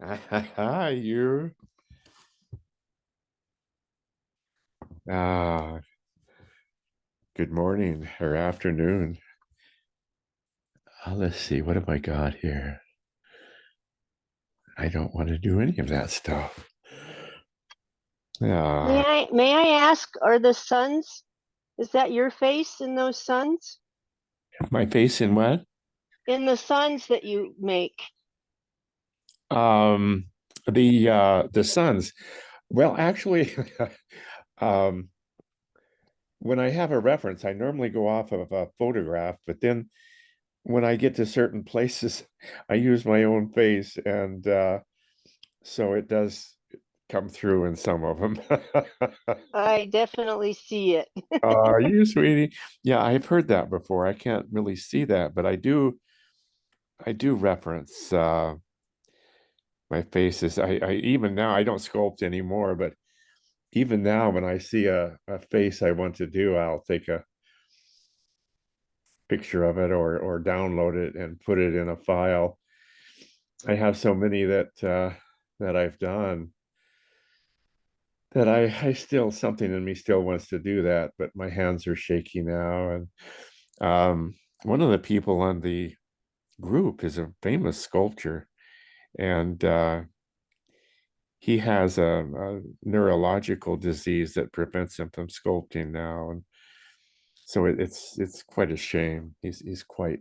Hi, you. Ah, good morning or afternoon. Let's see, what have I got here? I don't want to do any of that stuff. May Ah, I ask, are the suns, is that your face in those suns? my face in what? In the suns that you make? Um, the suns. Well, actually, um, when I have a reference, I normally go off of a photograph, but then when I get to certain places, I use my own face, and so it does come through in some of them. I definitely see it. You sweetie. Yeah, I've heard that before. I can't really see that, but I do reference my faces. I even now I don't sculpt anymore, but even now when I see a face I want to do, I'll take a picture of it or download it and put it in a file. I have so many that I've done that I still something in me still wants to do that, but my hands are shaky now. And one of the people on the group is a famous sculptor, and he has a neurological disease that prevents him from sculpting now, and so it's quite a shame. He's quite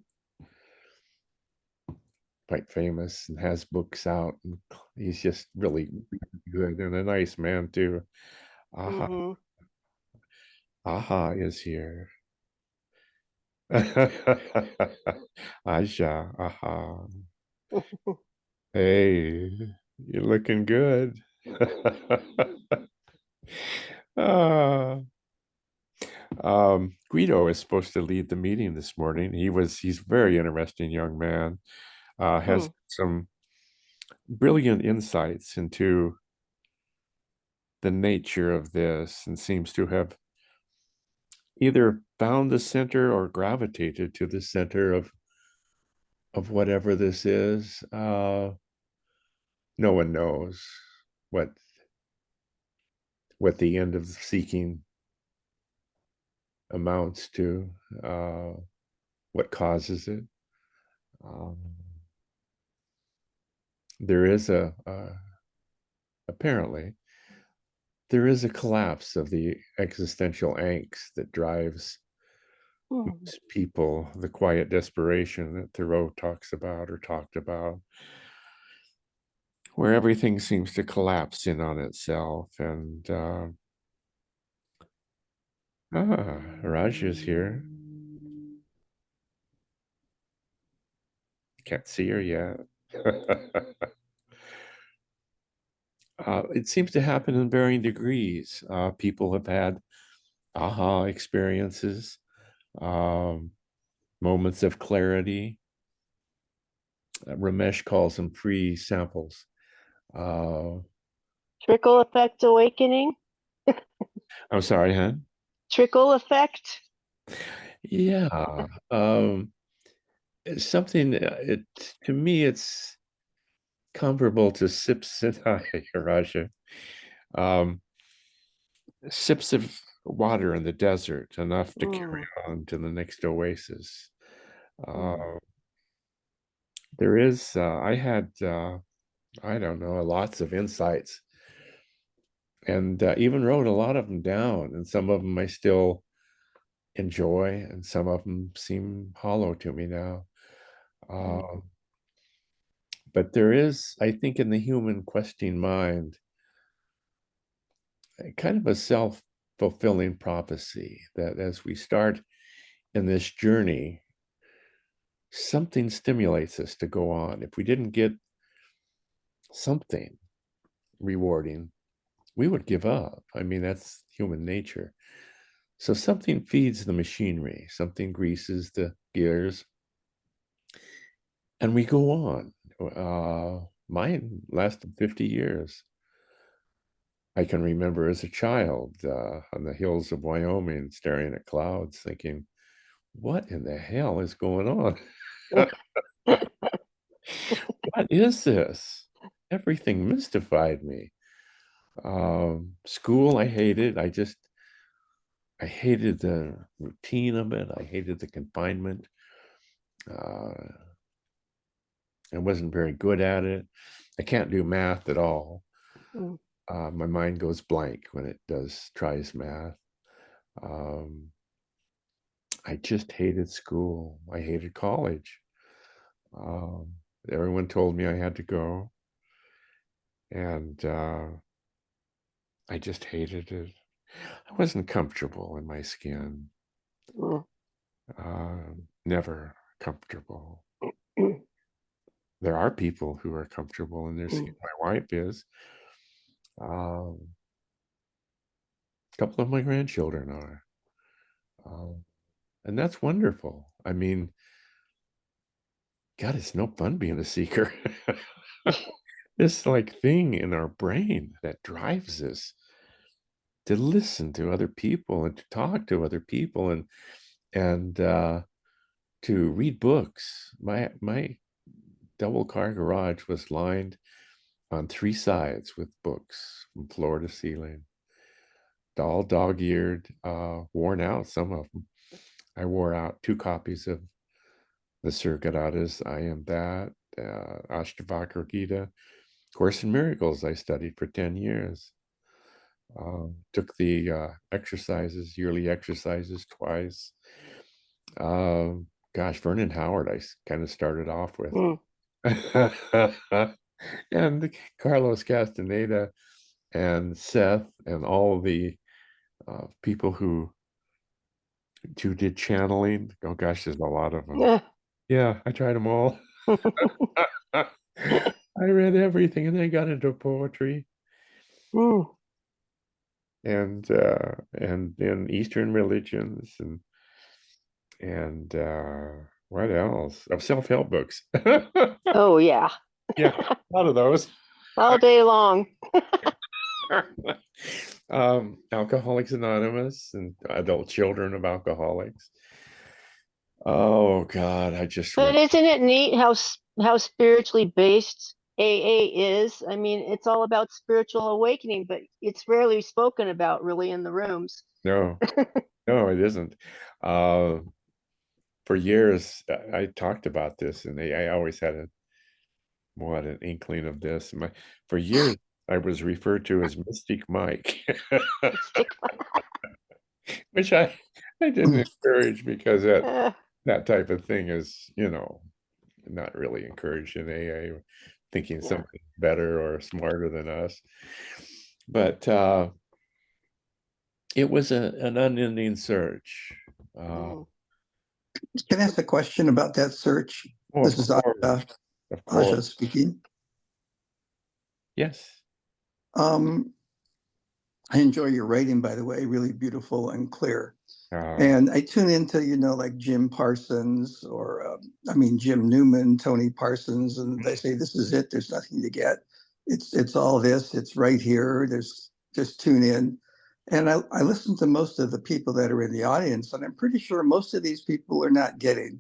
famous and has books out, and he's just really good and a nice man too. Aha, Hmm. aha is here. Aja, aha. Hey, you're looking good. Ah, Guido is supposed to lead the meeting this morning. He's a very interesting young man, has some brilliant insights into the nature of this and seems to have either found the center or gravitated to the center of whatever this is. No one knows what what the end of seeking amounts to, what causes it. Um, there is apparently there is a collapse of the existential angst that drives most people, the quiet desperation that Thoreau talks about or talked about, where everything seems to collapse in on itself. And Raj is here. Can't see her yet. It seems to happen in varying degrees. People have had aha experiences, um, moments of clarity. Ramesh calls them free samples. Uh, Trickle effect awakening? I'm sorry, huh? Trickle effect? Yeah. It's something, to me, it's comparable to sips and Raja. Um, Sips of water in the desert, enough to carry Mm. on to the next oasis. Mm. Uh, there is, I had, I don't know, lots of insights and even wrote a lot of them down. And some of them I still enjoy, and some of them seem hollow to me now. Mm. Uh, but there is, I think, in the human questing mind, a kind of a self-fulfilling prophecy that as we start in this journey, something stimulates us to go on. If we didn't get something rewarding, we would give up. I mean, that's human nature. So something feeds the machinery, something greases the gears, and we go on. Mine lasted 50 years. I can remember as a child on the hills of Wyoming staring at clouds thinking, what in the hell is going on? What is this? everything mystified me. School, I hated. I hated the routine of it. I hated the confinement. Uh, I wasn't very good at it. I can't do math at all. Mm. My mind goes blank when it tries math. I just hated school. I hated college. Um, Everyone told me I had to go, and I just hated it. I wasn't comfortable in my skin. Mm. Never comfortable. There are people who are comfortable in their skin. Mm. My wife is. A couple of my grandchildren are. And that's wonderful. I mean, God, it's no fun being a seeker. This like thing in our brain that drives us to listen to other people and to talk to other people and to read books. My double car garage was lined on 3 sides with books from floor to ceiling, all dog-eared, worn out, some of them. I wore out 2 copies of the Surgadatas, I Am That, Ashtavakra Gita, Course in Miracles I studied for 10 years. Took the yearly exercises twice. Gosh, Vernon Howard I kind of started off with. Mm. And Carlos Castaneda and Seth and all the people who did channeling. Oh gosh, there's a lot of them. Yeah. Yeah, I tried them all. I read everything, and then I got into poetry Mm. and then Eastern religions and what else? Oh, self-help books. Oh yeah. Yeah, a lot of those. All day long. Alcoholics Anonymous and Adult Children of Alcoholics. Oh God, I just But read. isn't it neat how spiritually based AA is? I mean, it's all about spiritual awakening, but it's rarely spoken about really in the rooms. No, no, it isn't. Uh, for years, I talked about this, and I always had an inkling of this. For years, I was referred to as Mystic Mike, Stick. which I didn't encourage because Uh, that type of thing is, not really encouraged in AA, thinking yeah. somebody's better or smarter than us. But it was an unending search. Uh, Mm. Can I ask a question about that search? oh, This is of Asha course. speaking. Yes. Um, I enjoy your writing, by the way, really beautiful and clear. Uh, And I tune into, like Jim Parsons or, Jim Newman, Tony Parsons, and they say, this is it. There's nothing to get. It's all this. It's right here. There's just tune in. And I listen to most of the people that are in the audience, and I'm pretty sure most of these people are not getting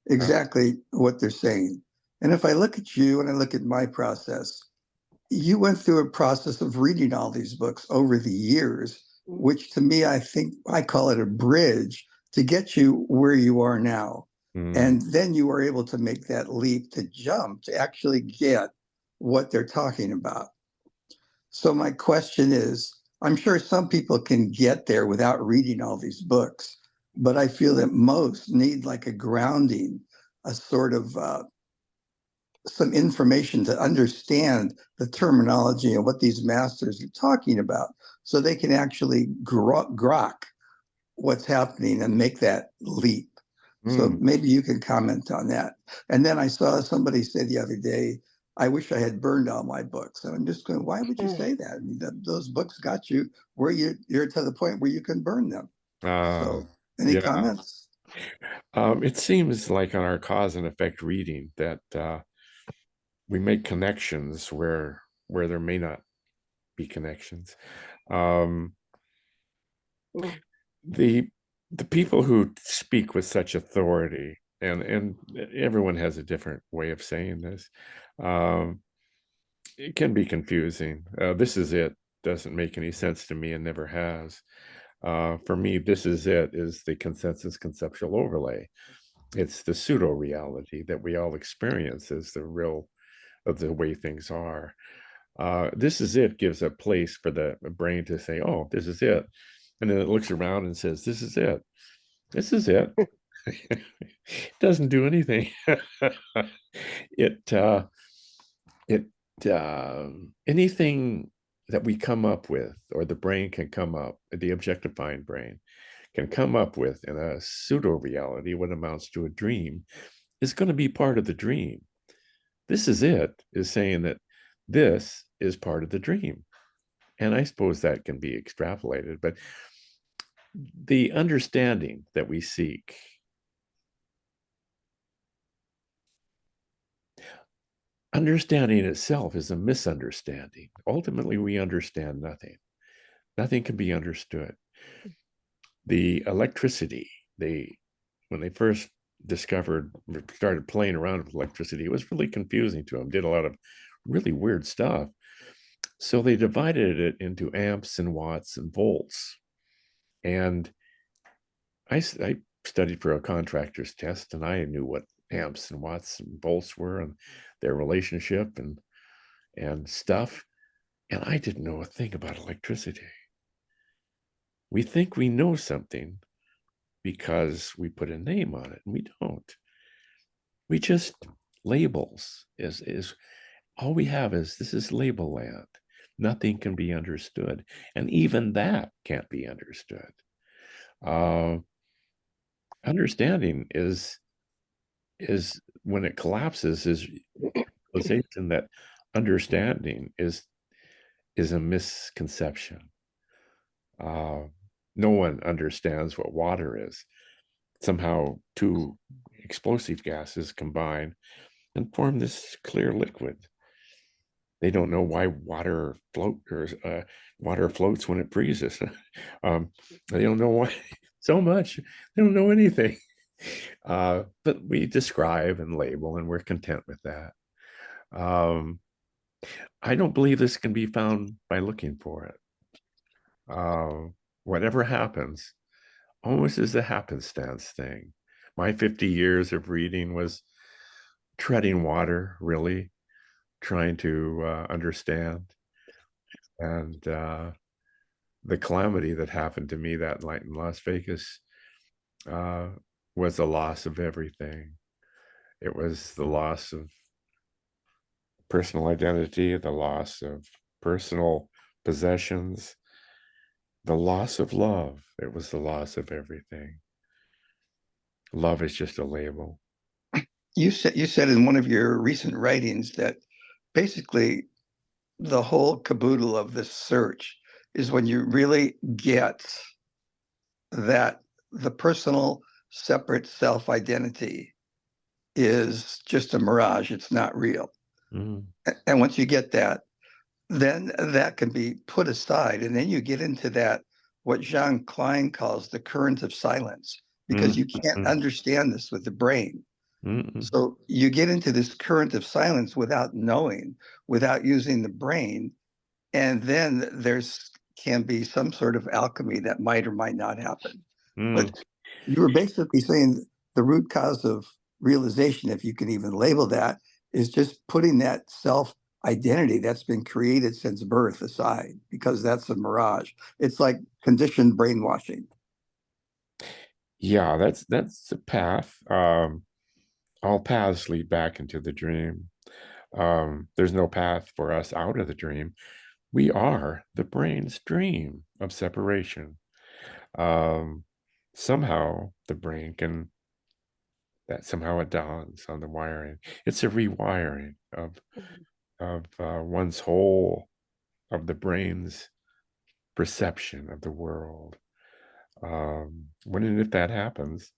exactly what they're saying. And if I look at you and I look at my process, you went through a process of reading all these books over the years, which to me, I think I call it a bridge to get you where you are now. And then you were able to make that leap to jump to actually get what they're talking about. So my question is, I'm sure some people can get there without reading all these books, but I feel that most need like a grounding, a sort of some information to understand the terminology and what these masters are talking about so they can actually grok what's happening and make that leap. So maybe you can comment on that. And then I saw somebody say the other day, I wish I had burned all my books. And I'm just going, why would you say that? I mean, those books got you where you're to the point where you can burn them. So any yeah. comments? It seems like on our cause and effect reading that we make connections where there may not be connections. Um, Mm. the people who speak with such authority, and everyone has a different way of saying this, it can be confusing. This is it doesn't make any sense to me and never has. For me, this is it is the consensus conceptual overlay. It's the pseudo reality that we all experience as the real of the way things are. This is it gives a place for the brain to say, oh, this is it. And then it looks around and says, this is it. This is it. It doesn't do anything. it anything that we come up with, or the brain can come up, the objectifying brain can come up with in a pseudo reality, what amounts to a dream, is going to be part of the dream. This is it is saying that this is part of the dream. And I suppose that can be extrapolated, but the understanding that we seek, understanding itself is a misunderstanding. Ultimately, we understand nothing. Nothing can be understood. The electricity, when they first started playing around with electricity, it was really confusing to them, did a lot of really weird stuff. So they divided it into amps and watts and volts. And I studied for a contractor's test, and I knew what amps and watts and volts were and their relationship and stuff. And I didn't know a thing about electricity. We think we know something because we put a name on it, and we don't. We just labels is all we have is this is label land. Nothing can be understood, and even that can't be understood. Understanding is when it collapses is realization that understanding is a misconception. No one understands what water is. Somehow two explosive gases combine and form this clear liquid. They don't know why water floats when it freezes. They don't know why so much. They don't know anything. But we describe and label, and we're content with that. I don't believe this can be found by looking for it. Whatever happens, almost is a happenstance thing. My 50 years of reading was treading water, really, trying to understand. And the calamity that happened to me that night in Las Vegas was the loss of everything. It was the loss of personal identity, the loss of personal possessions, the loss of love. It was the loss of everything. Love is just a label. You said in one of your recent writings that basically the whole caboodle of this search is when you really get that the personal separate self-identity is just a mirage. It's not real. Mm. And once you get that, then that can be put aside. And then you get into that, what Jean Klein calls the current of silence, because you can't understand this with the brain. So you get into this current of silence without knowing, without using the brain. And then there's can be some sort of alchemy that might or might not happen. But you were basically saying the root cause of realization, if you can even label that, is just putting that self identity that's been created since birth aside, because that's a mirage. It's like conditioned brainwashing. Yeah, that's a path. All paths lead back into the dream. There's no path for us out of the dream. We are the brain's dream of separation. Somehow the brain can, that somehow it dawns on the wiring. It's a rewiring of one's whole, of the brain's perception of the world. When and if that happens,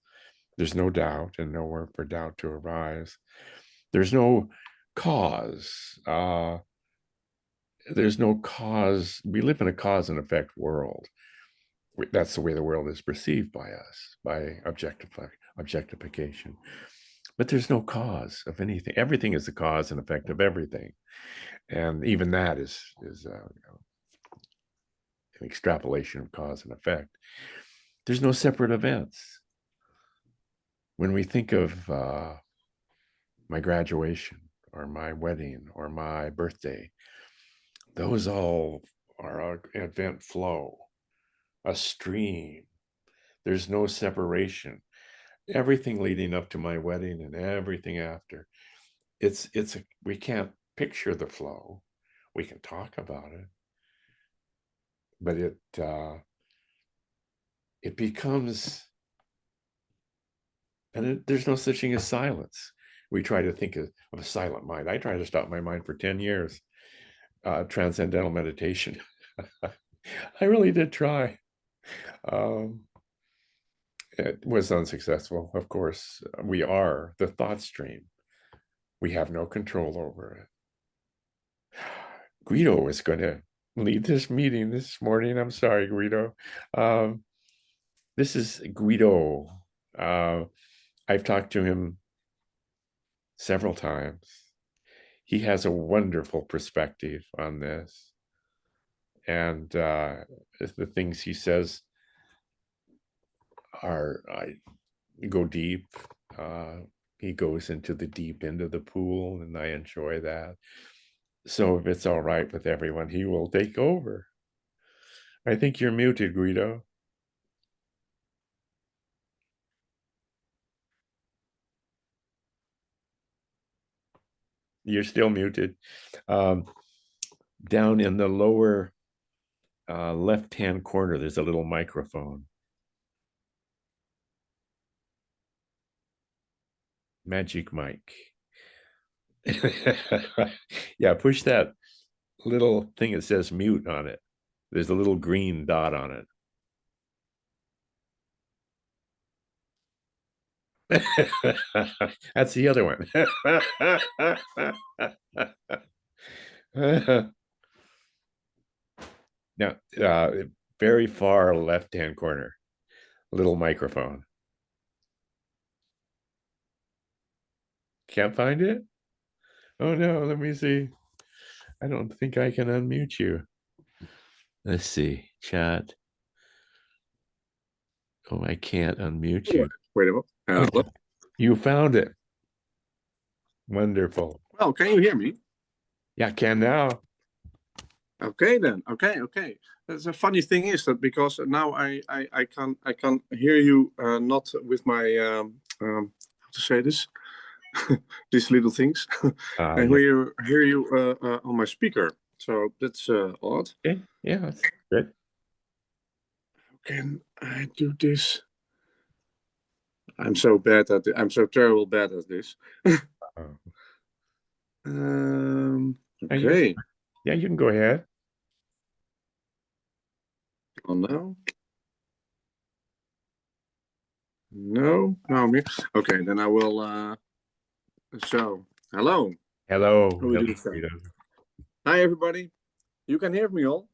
there's no doubt and nowhere for doubt to arise. There's no cause. There's no cause. We live in a cause and effect world. That's the way the world is perceived by us, by objectification. but there's no cause of anything. Everything is the cause and effect of everything. And even that is an extrapolation of cause and effect. There's no separate events. When we think of my graduation or my wedding or my birthday, those all are an event flow, a stream. There's no separation. Everything leading up to my wedding and everything after, we can't picture the flow. We can talk about it, but it becomes, and there's no such thing as silence. We try to think of a silent mind. I tried to stop my mind for 10 years, transcendental meditation. I really did try. It was unsuccessful. Of course, we are the thought stream. We have no control over it. Guido is going to lead this meeting this morning. I'm sorry, Guido. This is Guido. I've talked to him several times. He has a wonderful perspective on this. And the things he says go deep. He goes into the deep end of the pool, and I enjoy that. So if it's all right with everyone, he will take over. I think you're muted, Guido. You're still muted. Down in the lower left-hand corner, there's a little microphone. Magic mic. Yeah, push that little thing that says mute on it. There's a little green dot on it. That's the other one. Now, very far left-hand corner, little microphone. Can't find it? Oh no, let me see. I don't think I can unmute you. Let's see, chat. Oh, I can't unmute you. Wait a minute. Okay. You found it. Wonderful. Well, can you hear me? Yeah, I can now. Okay then. Okay. That's a funny thing is that because now I can hear you not with my how to say this these little things. I hear you on my speaker. So that's odd. Okay. Yeah, that's good. Can I do this? I'm so bad at it. I'm so terrible bad at this. Okay. Yeah, you can go ahead. Oh no. No. Okay, then I will. So, hello. Hello. Hi, everybody. You can hear me all?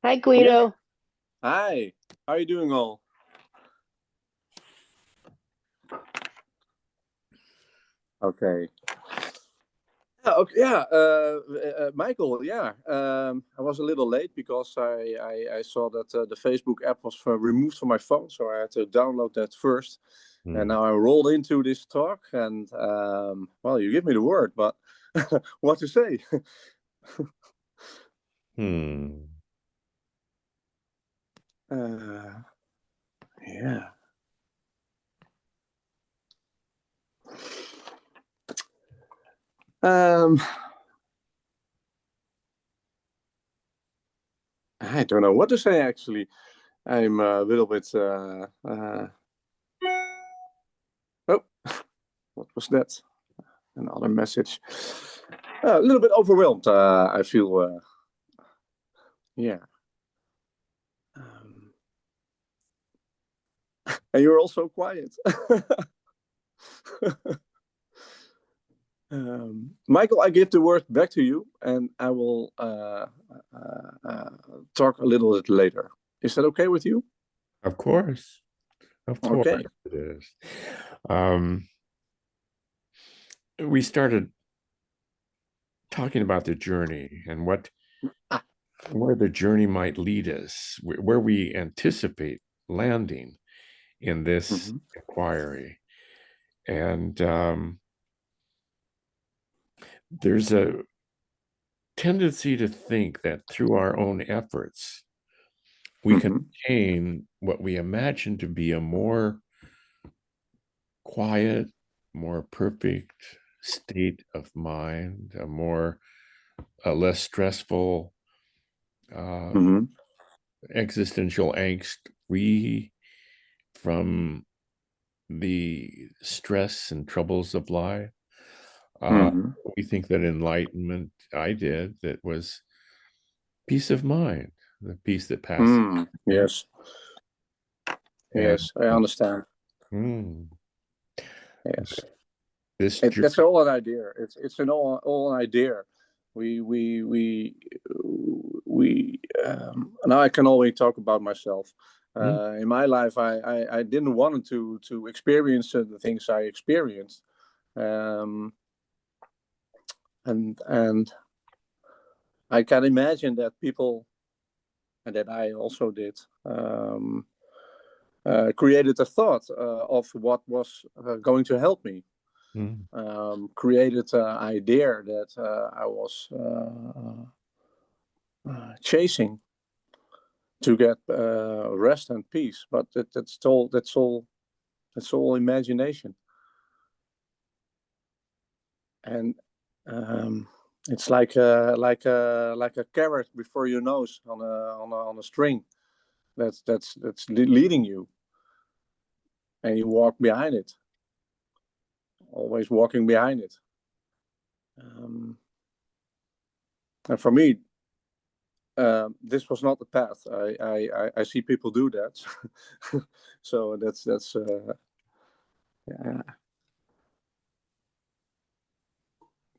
Hi, Guido. Yes. Hi. How are you doing all? Okay. Michael, I was a little late because I saw that the Facebook app was removed from my phone, so I had to download that first. And now I rolled into this talk, and well, you give me the word, but what to say? Yeah. I don't know what to say, actually. I'm a little bit oh, what was that? Another message. A little bit overwhelmed, I feel. Yeah. And you're also quiet. Michael, I give the word back to you, and I will talk a little bit later. Is that okay with you? Of course. Of course Okay. it is. We started talking about the journey and where the journey might lead us, where we anticipate landing in this inquiry. And there's a tendency to think that through our own efforts, we can attain what we imagine to be a more quiet, more perfect state of mind, a less stressful, existential angst free from the stress and troubles of life. We think that enlightenment, that was peace of mind, the peace that passes. Yes. Yes, I understand. Yes. That's all an idea. It's an all an idea. Now I can only talk about myself. In my life, I didn't want to experience the things I experienced, and I can imagine that people, and that I also did, created a thought of what was going to help me. Created an idea that I was chasing to get rest and peace, but that's all imagination. And it's like a carrot before your nose on a string that's leading you, and you walk behind it, always walking behind it. And for me, this was not the path. I see people do that, so that's yeah.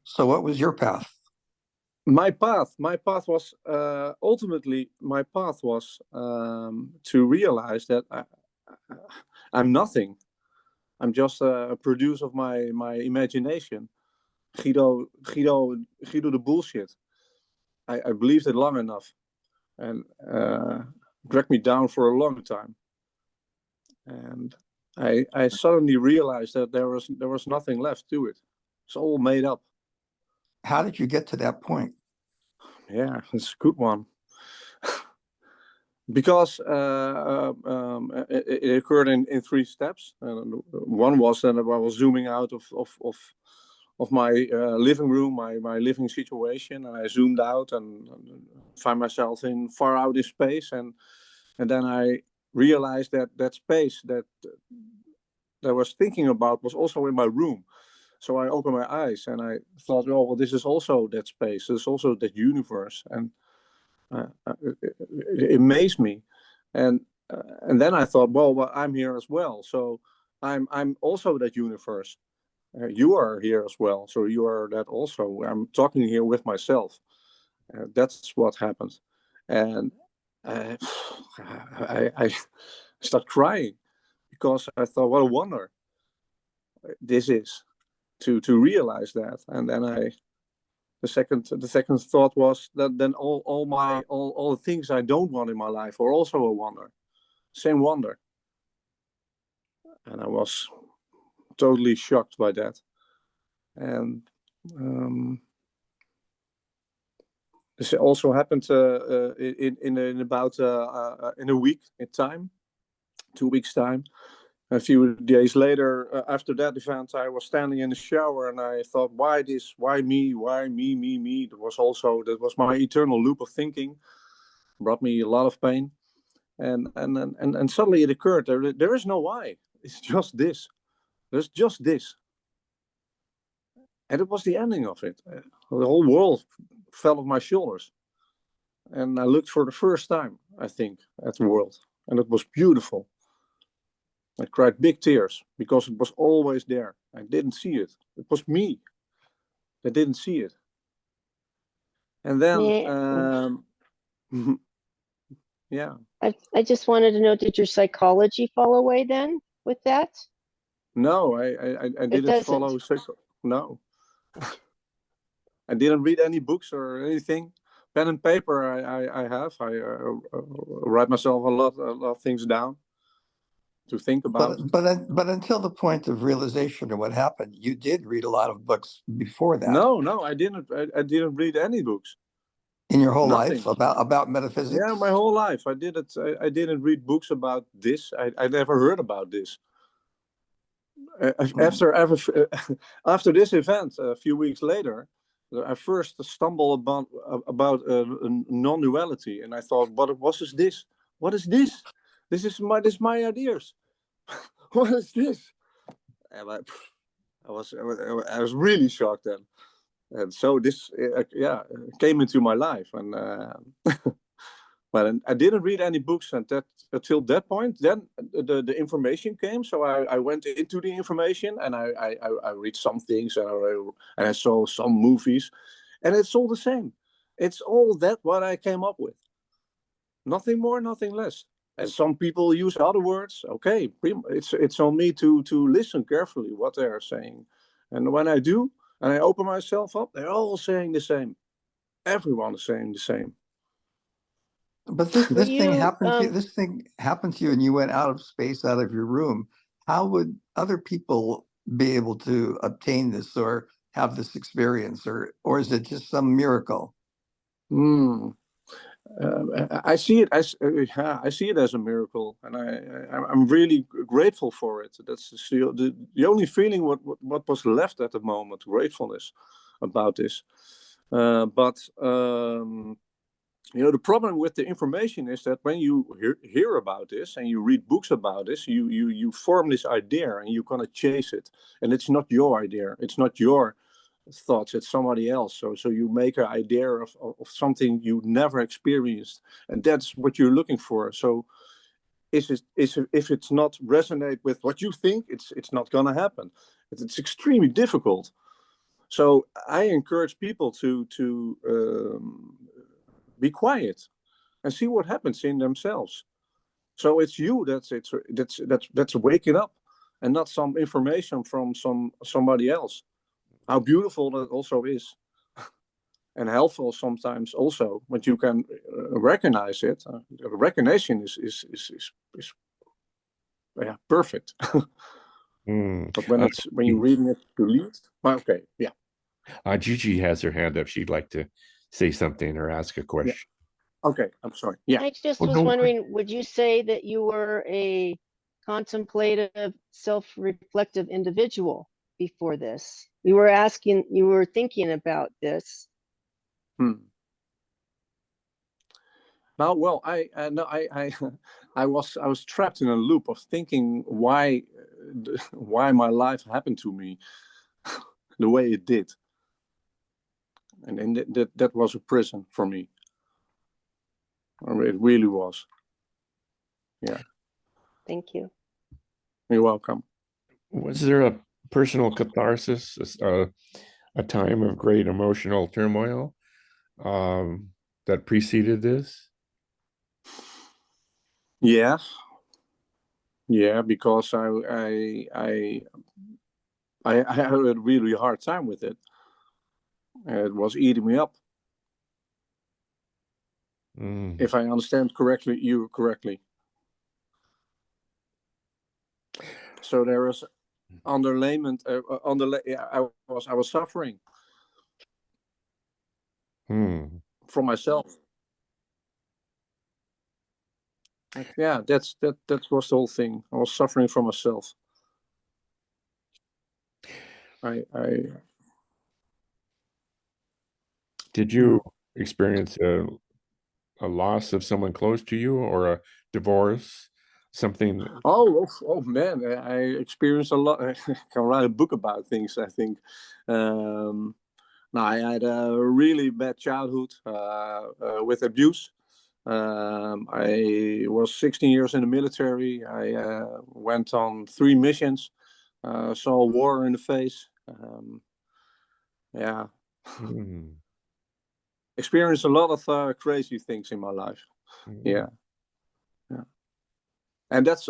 So what was your path? My path was ultimately to realize that I'm nothing. I'm just a produce of my imagination. Guido the bullshit. I believed it long enough, and dragged me down for a long time. And I suddenly realized that there was nothing left to it. It's all made up. How did you get to that point? Yeah, it's a good one. Because it occurred in 3 steps. One was that I was zooming out of my living room, my living situation, and I zoomed out and find myself far out in space, and then I realized that space that I was thinking about was also in my room. So I opened my eyes and I thought, oh, well, this is also that space. This is also that universe, and it amazed me. And then I thought, well, I'm here as well. So I'm also that universe. You are here as well. So you are that also. I'm talking here with myself. That's what happened. And I start crying because I thought, what a wonder this is to realize that. And then the second thought was that then all the things I don't want in my life are also a wonder, same wonder. And I was totally shocked by that. And this also happened in about in a week in time, 2 weeks time. A few days later, after that event, I was standing in the shower and I thought, why this? Why me? Why me? That was my eternal loop of thinking. Brought me a lot of pain. And suddenly it occurred, there is no why. It's just this. There's just this. And it was the ending of it. The whole world fell off my shoulders. And I looked for the first time, I think, at the world. And it was beautiful. I cried big tears because it was always there. I didn't see it. It was me that didn't see it. And then Yeah. I just wanted to know, did your psychology fall away then with that? No, I didn't doesn't. follow. No, I didn't read any books or anything. Pen and paper, I have. I write myself a lot of things down to think about. But until the point of realization of what happened, you did read a lot of books before that No, I didn't. I didn't read any books. in your whole Nothing. life about metaphysics. Yeah, my whole life I didn't. I didn't read books about this. I never heard about this. After this event, a few weeks later, I first stumbled about non-duality, and I thought, what is this? What is this? This is my ideas. What is this? And I was really shocked then, and so this came into my life, and but I didn't read any books until that point. Then the information came, so I went into the information, and I read some things, and I saw some movies, and it's all the same. It's all that what I came up with. Nothing more, nothing less. And some people use other words. Okay, it's on me to listen carefully what they are saying, and when I do, and I open myself up, they're all saying the same. Everyone is saying the same. But this thing happened to you. um, This thing happened to you, and you went out of space, out of your room. How would other people be able to obtain this or have this experience, or is it just some miracle? I see it as I see it as a miracle, and I'm really grateful for it. That's the only feeling what was left at the moment, gratefulness about this. But you know, the problem with the information is that when you hear about this and you read books about this, you form this idea and you're gonna chase it, and it's not your idea, it's not your thoughts, it's somebody else. So you make an idea of something you never experienced, and that's what you're looking for. So if it's not resonate with what you think, it's not gonna happen. It's extremely difficult. So I encourage people to be quiet and see what happens in themselves. So it's you that's waking up, and not some information from somebody else. How beautiful that also is, and helpful sometimes also, but you can recognize it. Recognition is yeah, perfect. But when you're reading it to lead, okay, yeah. Gigi has her hand up. She'd like to say something or ask a question. Yeah. Okay, I'm sorry. Yeah. I just was wondering, would you say that you were a contemplative, self-reflective individual before this? You were thinking about this. Now, well, I was trapped in a loop of thinking why my life happened to me the way it did, and that was a prison for me. It really was. Yeah. Thank you. You're welcome. Was there a personal catharsis, a time of great emotional turmoil that preceded this? Yeah, because I had a really hard time with it. It was eating me up. If I understand you correctly. So there was underlayment. I was suffering from myself. Yeah, that was the whole thing. I was suffering from myself. Did you experience a loss of someone close to you, or a divorce, something? Oh man, I experienced a lot. I can write a book about things, I think. Now, I had a really bad childhood with abuse. I was 16 years in the military. I went on 3 missions, saw war in the face. Yeah. Experienced a lot of crazy things in my life. Yeah. And that's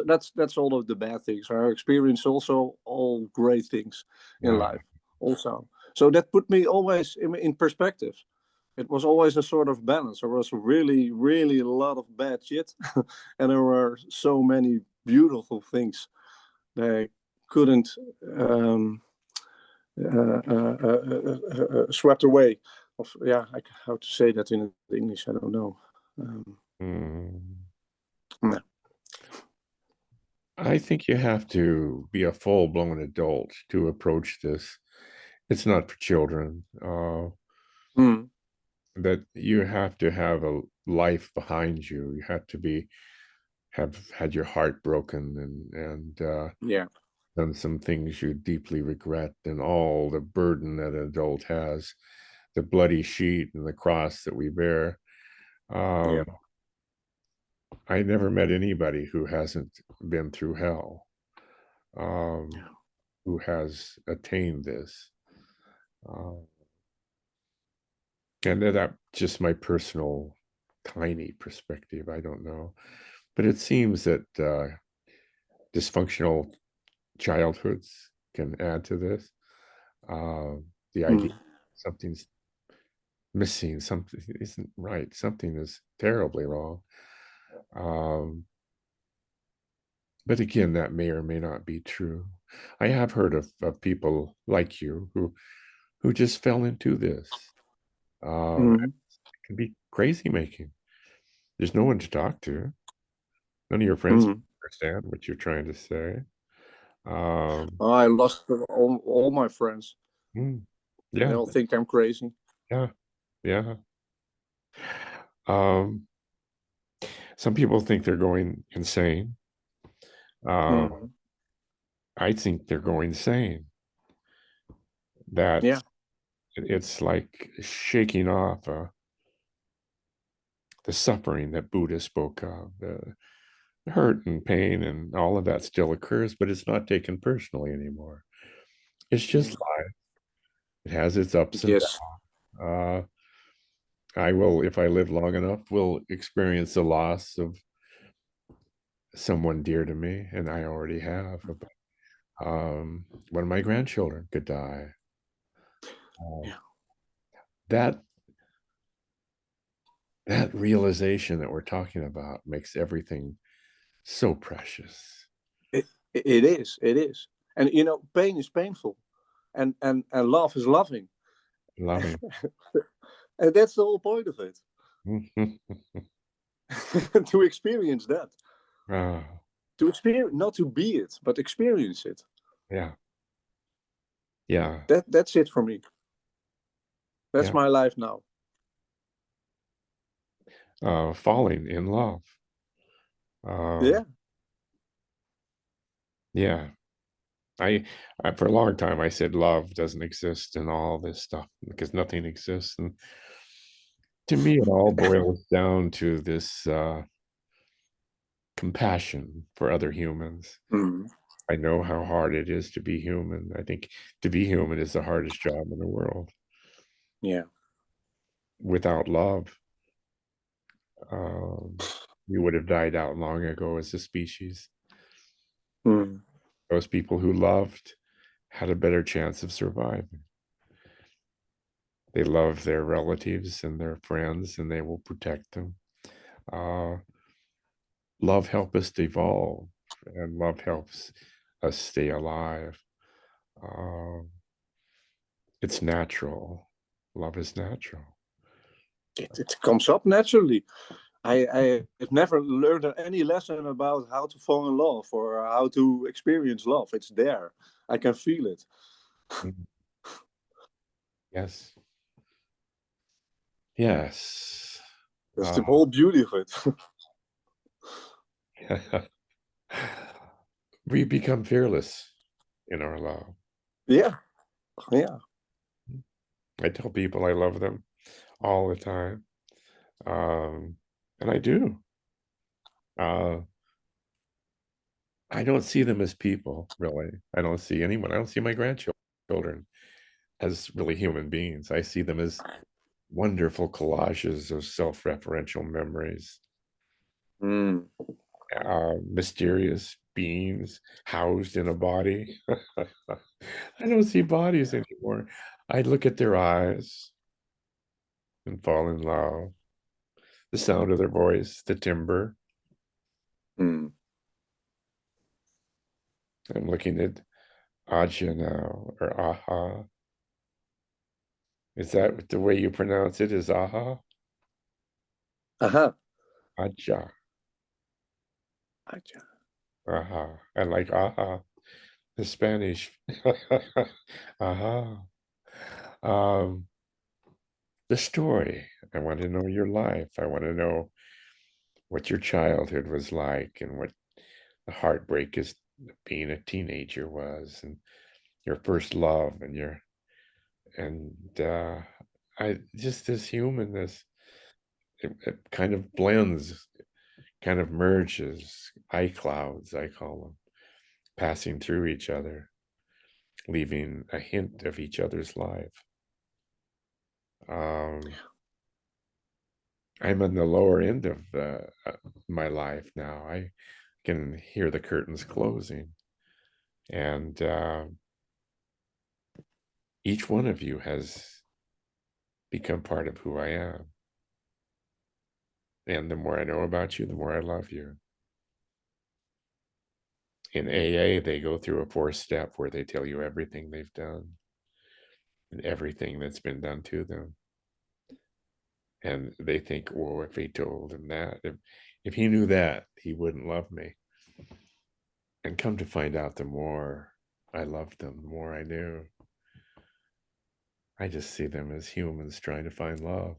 all of the bad things. I experience also all great things in Wow. life also. So that put me always in perspective. It was always a sort of balance. There was really, really a lot of bad shit, and there were so many beautiful things they couldn't swept away. Of how to say that in English? I don't know. No. I think you have to be a full-blown adult to approach this. It's not for children. That you have to have a life behind you. You have to have had your heart broken and done some things you deeply regret, and all the burden that an adult has, the bloody sheet and the cross that we bear. I never met anybody who hasn't been through hell, who has attained this. And that's just my personal tiny perspective. I don't know. But it seems that dysfunctional childhoods can add to this. The idea something's missing, something isn't right, something is terribly wrong. But again, that may or may not be true. I have heard of people like you who just fell into this. It can be crazy making. There's no one to talk to. None of your friends understand what you're trying to say. I lost all my friends. Yeah. They all think I'm crazy. Yeah. Some people think they're going insane. I think they're going sane. That it's like shaking off the suffering that Buddha spoke of. The hurt and pain and all of that still occurs, but it's not taken personally anymore. It's just life. It has its ups and downs. I will, if I live long enough, will experience the loss of someone dear to me, and I already have. One of my grandchildren could die. That realization that we're talking about makes everything so precious. It is. And pain is painful, and love is loving. Loving. And that's the whole point of it. To experience that. To experience, not to be it, but experience it. Yeah. That's it for me. That's my life now. Falling in love. I for a long time I said love doesn't exist and all this stuff because nothing exists, and to me it all boils down to this compassion for other humans. I know how hard it is to be human. I think to be human is the hardest job in the world. Without love, we would have died out long ago as a species. Those people who loved had a better chance of surviving. They love their relatives and their friends, and they will protect them. Love helps us evolve, and love helps us stay alive. It's natural. Love is natural. It comes up naturally. I've never learned any lesson about how to fall in love or how to experience love. It's there. I can feel it. Yes. That's the whole beauty of it. We become fearless in our love. Yeah. I tell people I love them all the time. And I do. I don't see them as people, really. I don't see anyone. I don't see my grandchildren as really human beings. I see them as wonderful collages of self-referential memories. mysterious beings housed in a body. I don't see bodies anymore. I look at their eyes and fall in love. The sound of their voice, the timbre. Mm. I'm looking at Aja now, or Aha. Is that the way you pronounce it? Is Aha? Aha. Aja. Aja. Aha. I like Aha, the Spanish. Aha. Um, the story. I want to know your life. I want to know what your childhood was like and what the heartbreak is being a teenager was, and your first love, and your and I just this humanness. It kind of blends, kind of merges, eye clouds, I call them, passing through each other, leaving a hint of each other's life. I'm on the lower end of my life now. I can hear the curtains closing, and each one of you has become part of who I am. And the more I know about you, the more I love you. In AA, they go through a 4-step where they tell you everything they've done and everything that's been done to them. And they think, well, if he told him that, if he knew that, he wouldn't love me. And come to find out, the more I loved them, the more I knew. I just see them as humans trying to find love.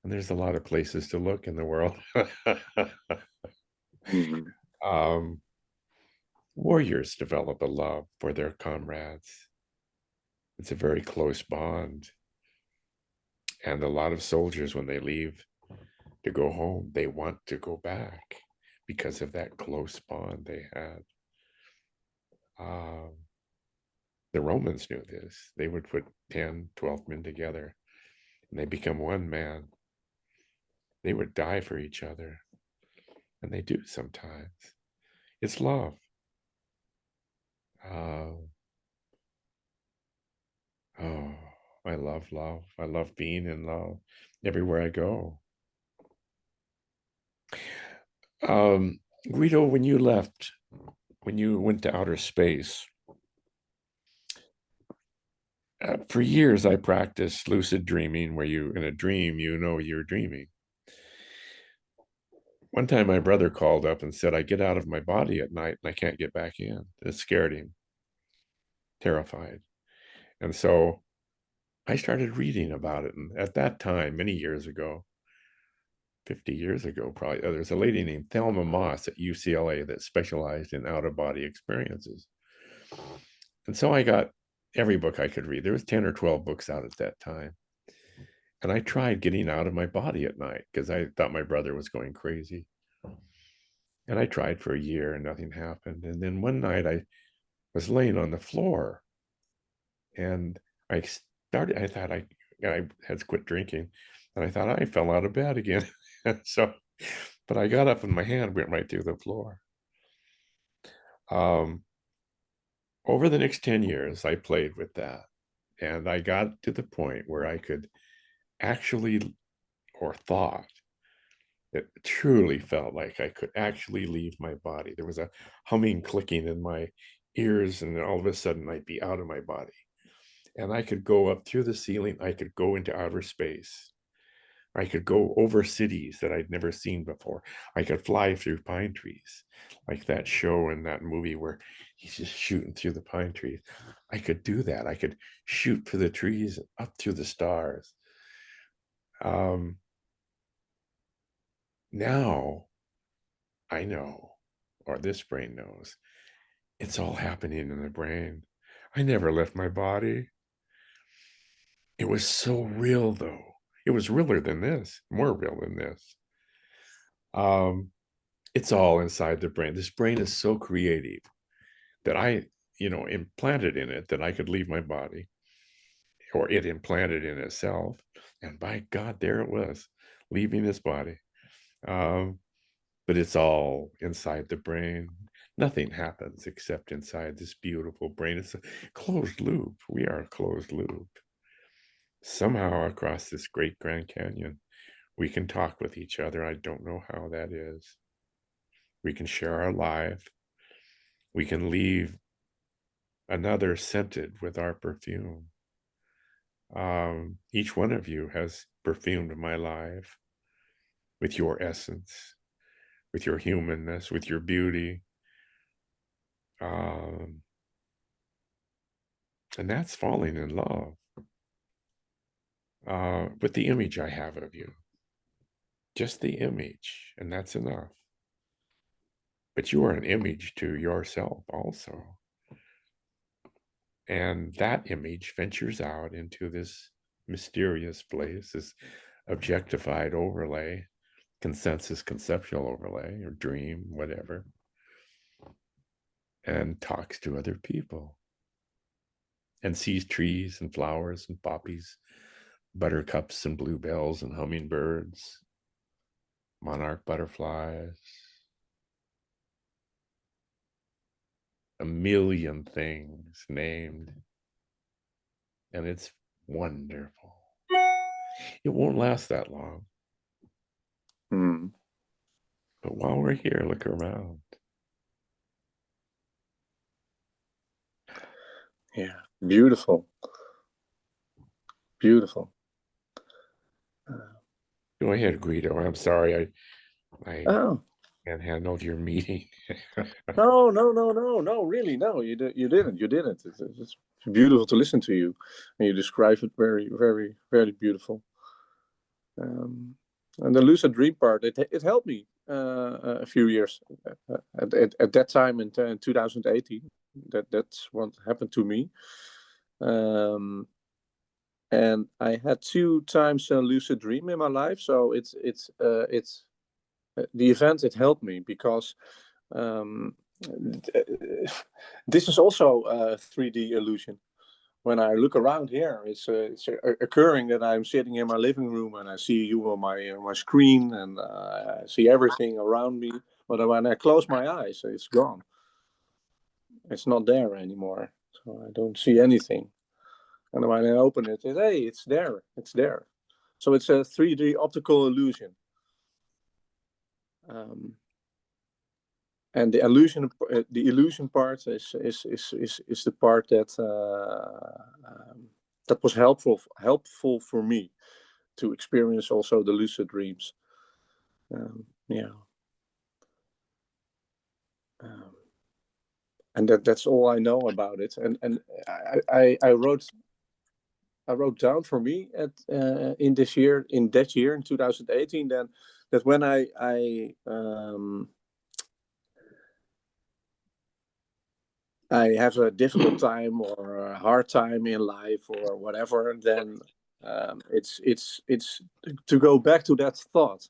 And there's a lot of places to look in the world. Mm. Warriors develop a love for their comrades. It's a very close bond. And a lot of soldiers, when they leave to go home, they want to go back because of that close bond they had. The Romans knew this. They would put 10, 12 men together and they become one man. They would die for each other. And they do sometimes. It's love. Oh, I love love. I love being in love everywhere I go. Guido, when you left, when you went to outer space, for years I practiced lucid dreaming, where you, in a dream, you know you're dreaming. One time my brother called up and said, I get out of my body at night and I can't get back in. It scared him, terrified. And so I started reading about it. And at that time, many years ago, 50 years ago, probably, there's a lady named Thelma Moss at UCLA that specialized in out-of-body experiences. And so I got every book I could read. There was 10 or 12 books out at that time. And I tried getting out of my body at night because I thought my brother was going crazy. And I tried for a year and nothing happened. And then one night I was laying on the floor and I thought I had quit drinking, and I thought I fell out of bed again. So, but I got up and my hand went right through the floor. Over the next 10 years, I played with that. And I got to the point where I could actually, or thought, it truly felt like I could actually leave my body. There was a humming, clicking in my ears, and then all of a sudden I'd be out of my body. And I could go up through the ceiling. I could go into outer space. I could go over cities that I'd never seen before. I could fly through pine trees, like that show in that movie where he's just shooting through the pine trees. I could do that. I could shoot for the trees, up through the stars. Now I know, or this brain knows, it's all happening in the brain. I never left my body. It was so real, though. It was realer than this, more real than this. It's all inside the brain. This brain is so creative that I, implanted in it that I could leave my body, or it implanted in itself. And by God, there it was, leaving this body. but it's all inside the brain. Nothing happens except inside this beautiful brain. It's a closed loop. We are a closed loop. Somehow across this great Grand Canyon, we can talk with each other. I don't know how that is. We can share our life. We can leave another scented with our perfume. Each one of you has perfumed my life with your essence, with your humanness, with your beauty. And that's falling in love with the image I have of you. Just the image, and that's enough. But you are an image to yourself also. And that image ventures out into this mysterious place, this objectified overlay, consensus conceptual overlay, or dream, whatever, and talks to other people and sees trees and flowers and poppies, buttercups and bluebells and hummingbirds, monarch butterflies, a million things named, and it's wonderful. It won't last that long. But while we're here, look around. Yeah, beautiful. Beautiful. Go ahead, Guido. I'm sorry, I Oh, can't handle your meeting. no, really, no, you didn't. It's beautiful to listen to you, and you describe it very, very, very beautiful. And the lucid dream part, it helped me a few years at that time in 2018. That's what happened to me. And I had 2 times a lucid dream in my life, so it's the event. It helped me because this is also a 3D illusion. When I look around here, it's occurring that I'm sitting in my living room and I see you on my screen, and I see everything around me. But when I close my eyes, it's gone. It's not there anymore, so I don't see anything. And when I open it, hey, it's there. It's there. So it's a 3D optical illusion. And the illusion part is the part that that was helpful for me to experience also the lucid dreams. And that's all I know about it. And I wrote down for me in that year in 2018 then that when I have a difficult time or a hard time in life or whatever, then it's to go back to that thought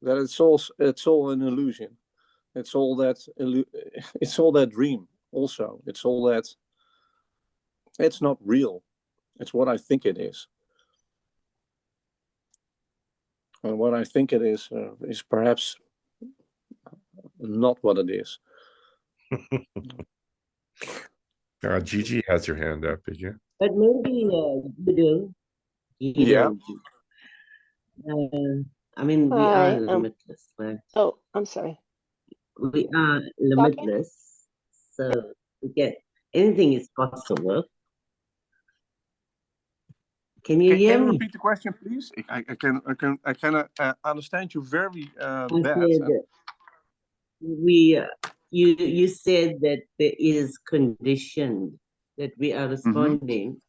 that it's all an illusion. It's all that dream. Also, it's all that. It's not real. It's what I think it is. And what I think it is perhaps not what it is. Gigi has her hand up again. But maybe you do. Yeah. I mean, we Hi, are limitless. Right? Oh, I'm sorry. We are limitless. So anything is possible. Can you hear Can you me? repeat the question, please? I can understand you very I bad. said you said that there is conditioned, that we are responding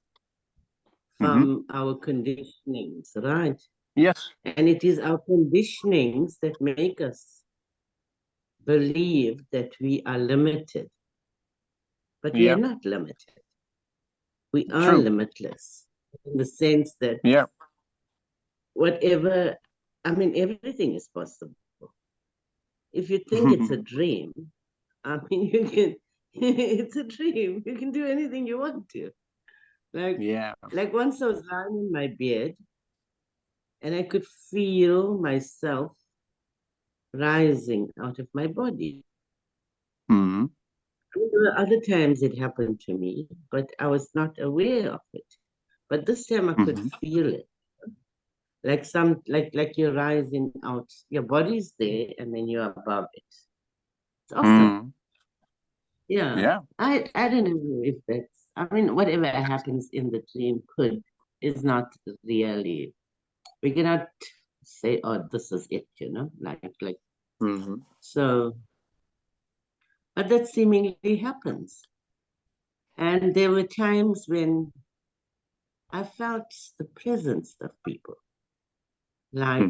from our conditionings, right? Yes. And it is our conditionings that make us believe that we are limited. But we are not limited. We are limitless in the sense that whatever, I mean, everything is possible. If you think it's a dream, I mean, you can, it's a dream. You can do anything you want to. Like once I was lying in my bed and I could feel myself rising out of my body. Hmm. There were other times it happened to me, but I was not aware of it. But this time I could feel it. Like you're rising out, your body's there and then you're above it. It's awesome. Yeah. Yeah. I don't know if that's, I mean, whatever happens in the dream is not really, we cannot say, oh, this is it, you know, like, Hmm. so, but that seemingly happens. And there were times when I felt the presence of people, like,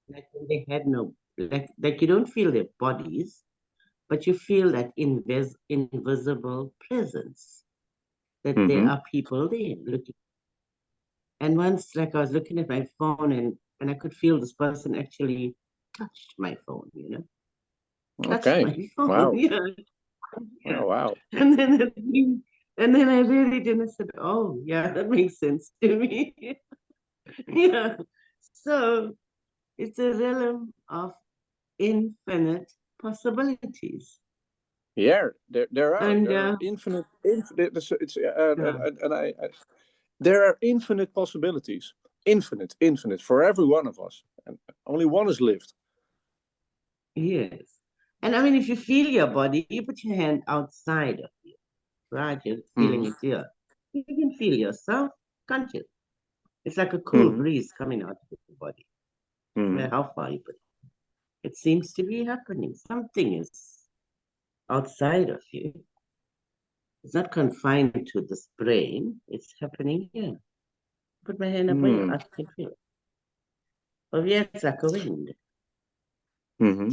like when they had no, like you don't feel their bodies, but you feel that invisible presence, that there are people there looking. And once, like I was looking at my phone and I could feel this person actually touched my phone, you know, touched Okay. my phone. Wow. Yeah. Yeah. Oh, wow. And then I really didn't say, oh, yeah, that makes sense to me. Yeah. So it's a realm of infinite possibilities. Yeah, there And are infinite it's yeah, and there are infinite possibilities, infinite for every one of us, and only one is lived. yes. And I mean, if you feel your body, you put your hand outside of you, right? You're feeling it here. You can feel yourself, can't you? It's like a cool breeze coming out of your body, no matter how far you put it. It seems to be happening. Something is outside of you. It's not confined to this brain. It's happening here. Put my hand up here, I can feel it. Oh, yeah, it's like a wind.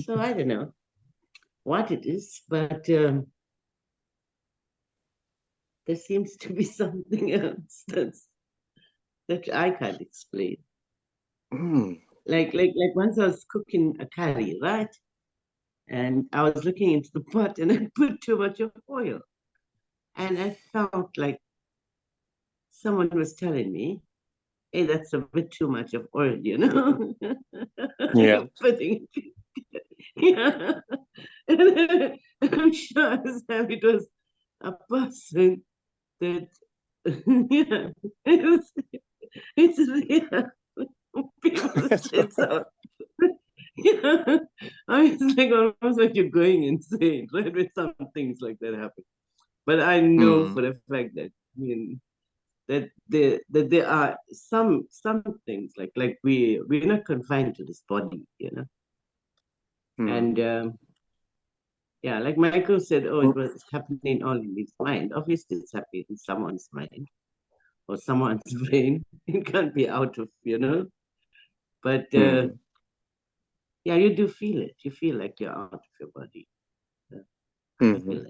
So I don't know what it is, but there seems to be something else that I can't explain. Like once I was cooking a curry, right? And I was looking into the pot and I put too much of oil. And I felt like someone was telling me, hey, that's a bit too much of oil, you know? Yeah. You're putting yeah. And I'm sure as hell it was a person that yeah, it's yeah. People said so. Yeah. I mean, it's like almost like you're going insane, right? When some things like that happen. But I know for the fact that I mean that there are some things like we're not confined to this body, you know. And yeah, like Michael said, oh, it was happening all in his mind. Obviously, it's happening in someone's mind or someone's brain. It can't be out of, you know. But yeah, you do feel it. You feel like you're out of your body. I feel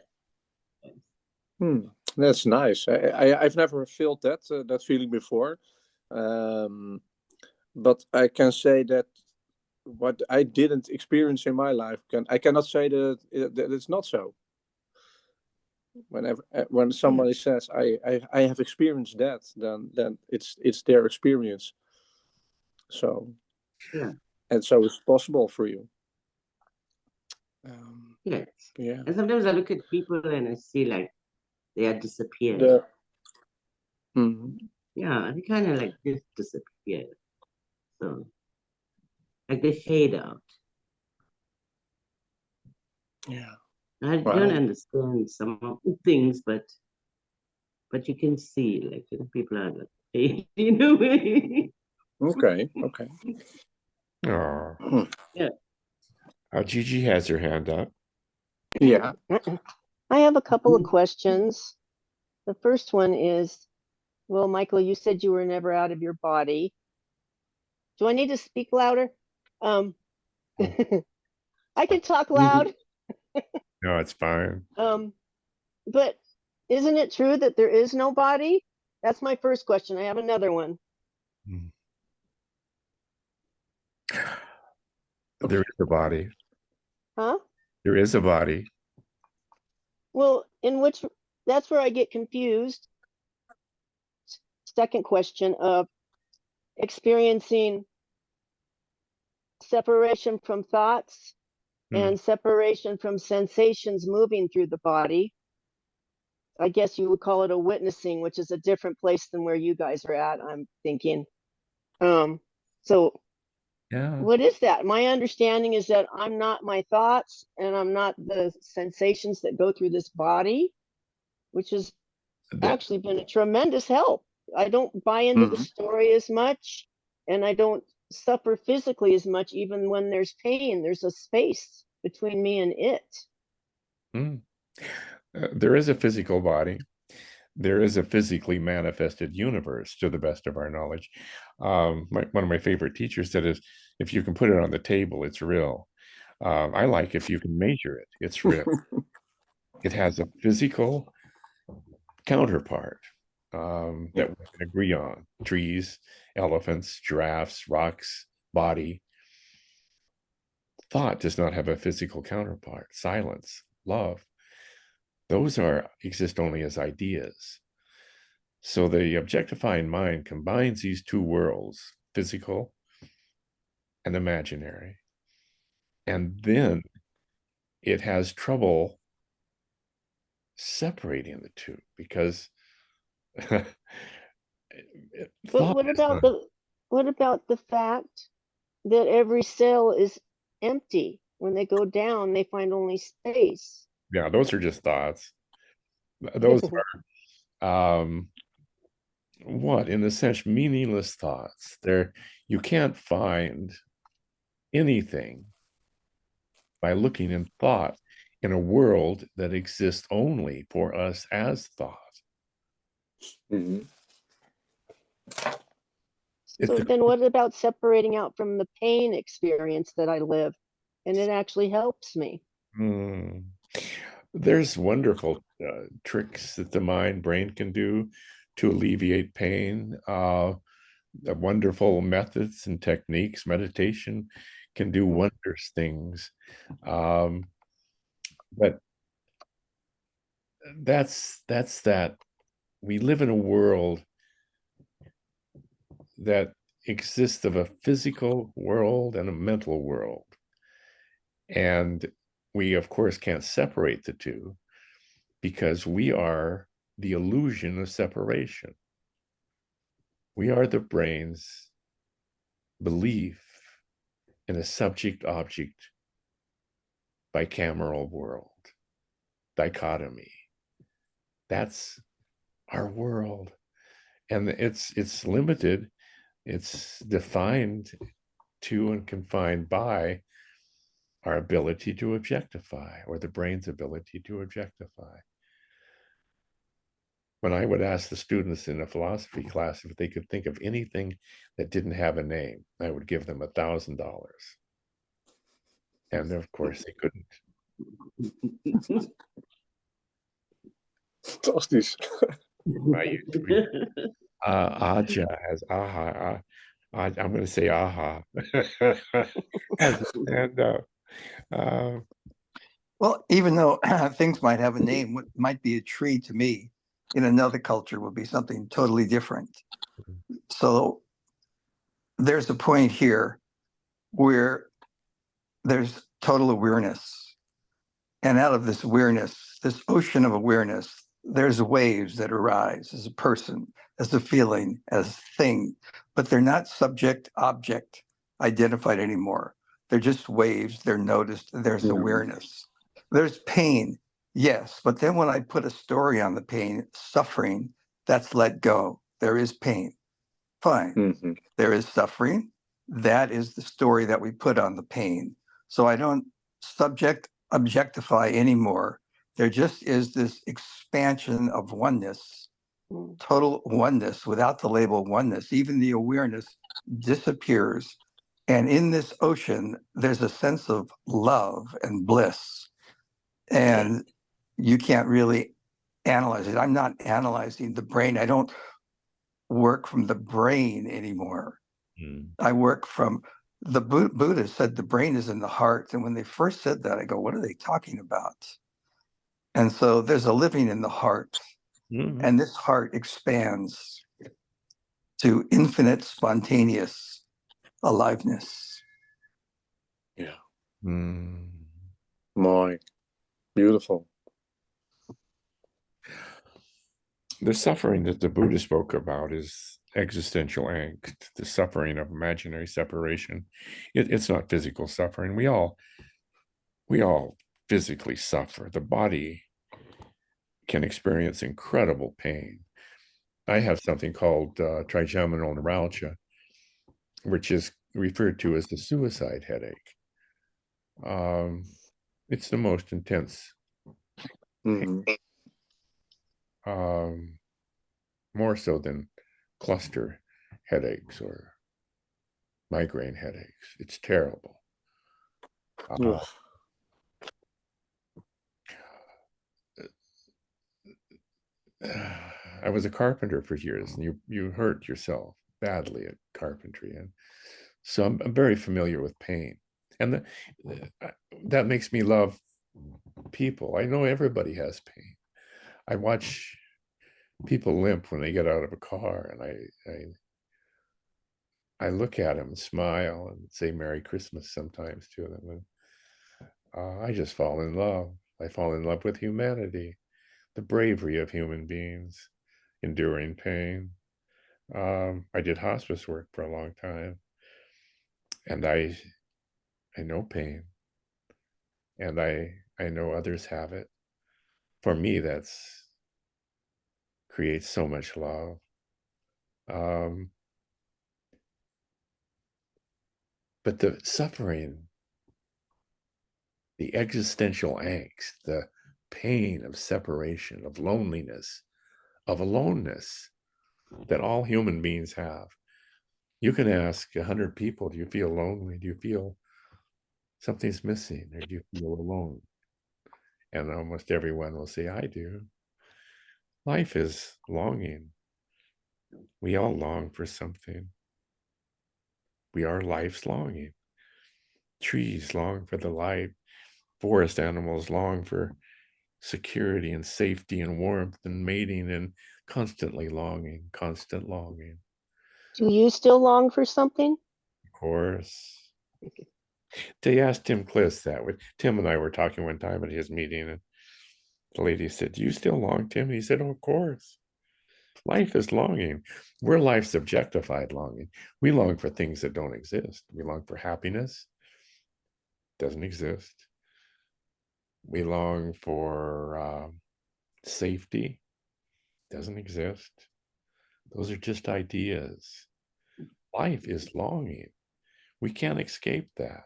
it. That's nice. I've never felt that feeling before, but I can say that what I didn't experience in my life, I cannot say that it's not so. When somebody says I have experienced that, then it's their experience. So Yeah. and so it's possible for you. Yes. Yeah. And sometimes I look at people and I see like they are disappearing. Yeah, they kind of like just disappear. So like they fade out. Yeah. I don't understand some of the things, but you can see like you know, people are like fading away. Okay. Oh, Yeah. Gigi has her hand up. Yeah. I have a couple of questions. The first one is, well, Michael, you said you were never out of your body. Do I need to speak louder? I can talk loud. No, it's fine. But isn't it true that there is no body? That's my first question. I have another one. There is a body. Huh? There is a body. Well, that's where I get confused. Second question of experiencing separation from thoughts Hmm. and separation from sensations moving through the body. I guess you would call it a witnessing, which is a different place than where you guys are at, I'm thinking. So Yeah. what is that? My understanding is that I'm not my thoughts and I'm not the sensations that go through this body, which has That, actually been a tremendous help. I don't buy into the Mhm. story as much, and I don't suffer physically as much. Even when there's pain, there's a space between me and it. there is a physical body. There is a physically manifested universe, to the best of our knowledge. One of my favorite teachers said is, if you can put it on the table, it's real. I like if you can measure it, it's real. It has a physical counterpart that we can agree on. Trees, elephants, giraffes, rocks, body. Thought does not have a physical counterpart. Silence, love, those exist only as ideas. So the objectifying mind combines these two worlds, physical and imaginary. And then it has trouble separating the two because But what about the fact that every cell is empty? When they go down, they find only space. yeah, those are just thoughts. Those are what, in a sense, meaningless thoughts. You can't find anything by looking in thought in a world that exists only for us as thought. Mhm. So then what about separating out from the pain experience that I live? And it actually helps me. There's wonderful tricks that the brain can do to alleviate pain. Wonderful methods and techniques. Meditation can do wondrous things. But that's that. We live in a world that exists of a physical world and a mental world. And we, of course, can't separate the two because we are the illusion of separation. We are the brain's belief in a subject-object bicameral world, dichotomy. That's our world. And it's limited, it's defined to and confined by our ability to objectify, or the brain's ability to objectify. When I would ask the students in a philosophy class if they could think of anything that didn't have a name, I would give them $1,000. And of course they couldn't. Fantastisch. Aja has aha. I'm going to say aha. And Well, even though things might have a name, what might be a tree to me in another culture would be something totally different. So there's a point here where there's total awareness. And out of this awareness, this ocean of awareness, there's waves that arise as a person, as a feeling, as a thing, but they're not subject, object identified anymore. They're just waves, they're noticed, there's awareness. There's pain, yes, but then when I put a story on the pain, suffering, that's let go. There is pain. Fine. There is suffering. That is the story that we put on the pain. So I don't objectify anymore. There just is this expansion of oneness, total oneness without the label oneness. Even the awareness disappears. And in this ocean, there's a sense of love and bliss. And you can't really analyze it. I'm not analyzing the brain. I don't work from the brain anymore. I work from the Buddha said the brain is in the heart. And when they first said that, I go, what are they talking about? And so there's a living in the heart. And this heart expands to infinite spontaneous aliveness. Mm. My, beautiful. The suffering that the Buddha spoke about is existential angst, the suffering of imaginary separation. It's not physical suffering. We all physically suffer. The body can experience incredible pain. I have something called trigeminal neuralgia, which is referred to as the suicide headache. It's the most intense, Mhm. more so than cluster headaches or migraine headaches. It's terrible. Ugh. I was a carpenter for years, and you hurt yourself badly at carpentry, and so I'm very familiar with pain, and that makes me love people. I know everybody has pain. I watch people limp when they get out of a car, and I look at them and smile and say Merry Christmas sometimes to them, and I just fall in love. I fall in love with humanity, the bravery of human beings enduring pain. I did hospice work for a long time, and I know pain, and I know others have it. For me, that's creates so much love. But the suffering, the existential angst, the pain of separation, of loneliness, of aloneness that all human beings have. You can ask 100 people, do you feel lonely? Do you feel something's missing? Or do you feel alone? And almost everyone will say, I do. Life is longing. We all long for something. We are life's longing. Trees long for the light. Forest animals long for security and safety and warmth and mating and constantly longing, constant longing. Do you still long for something? Of course. They asked Tim Kliss that. Tim and I were talking one time at his meeting, and the lady said, do you still long, Tim? And he said, oh, of course. Life is longing. We're life's objectified longing. We long for things that don't exist. We long for happiness. Doesn't exist. We long for safety. Doesn't exist. Those are just ideas. Life is longing. We can't escape that.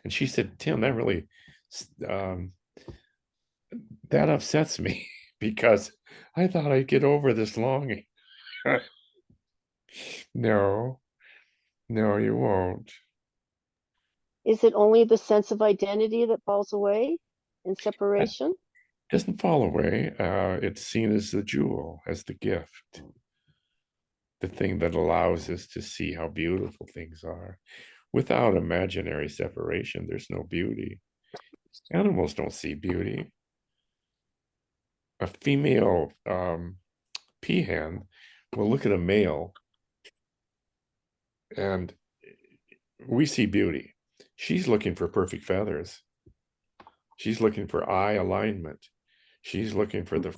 And she said, Tim, that really, that upsets me because I thought I'd get over this longing. No, you won't. Is it only the sense of identity that falls away in separation? It doesn't fall away. It's seen as the jewel, as the gift, the thing that allows us to see how beautiful things are. Without imaginary separation, there's no beauty. Animals don't see beauty. A female peahen will look at a male, and we see beauty. She's looking for perfect feathers. She's looking for eye alignment. She's looking for the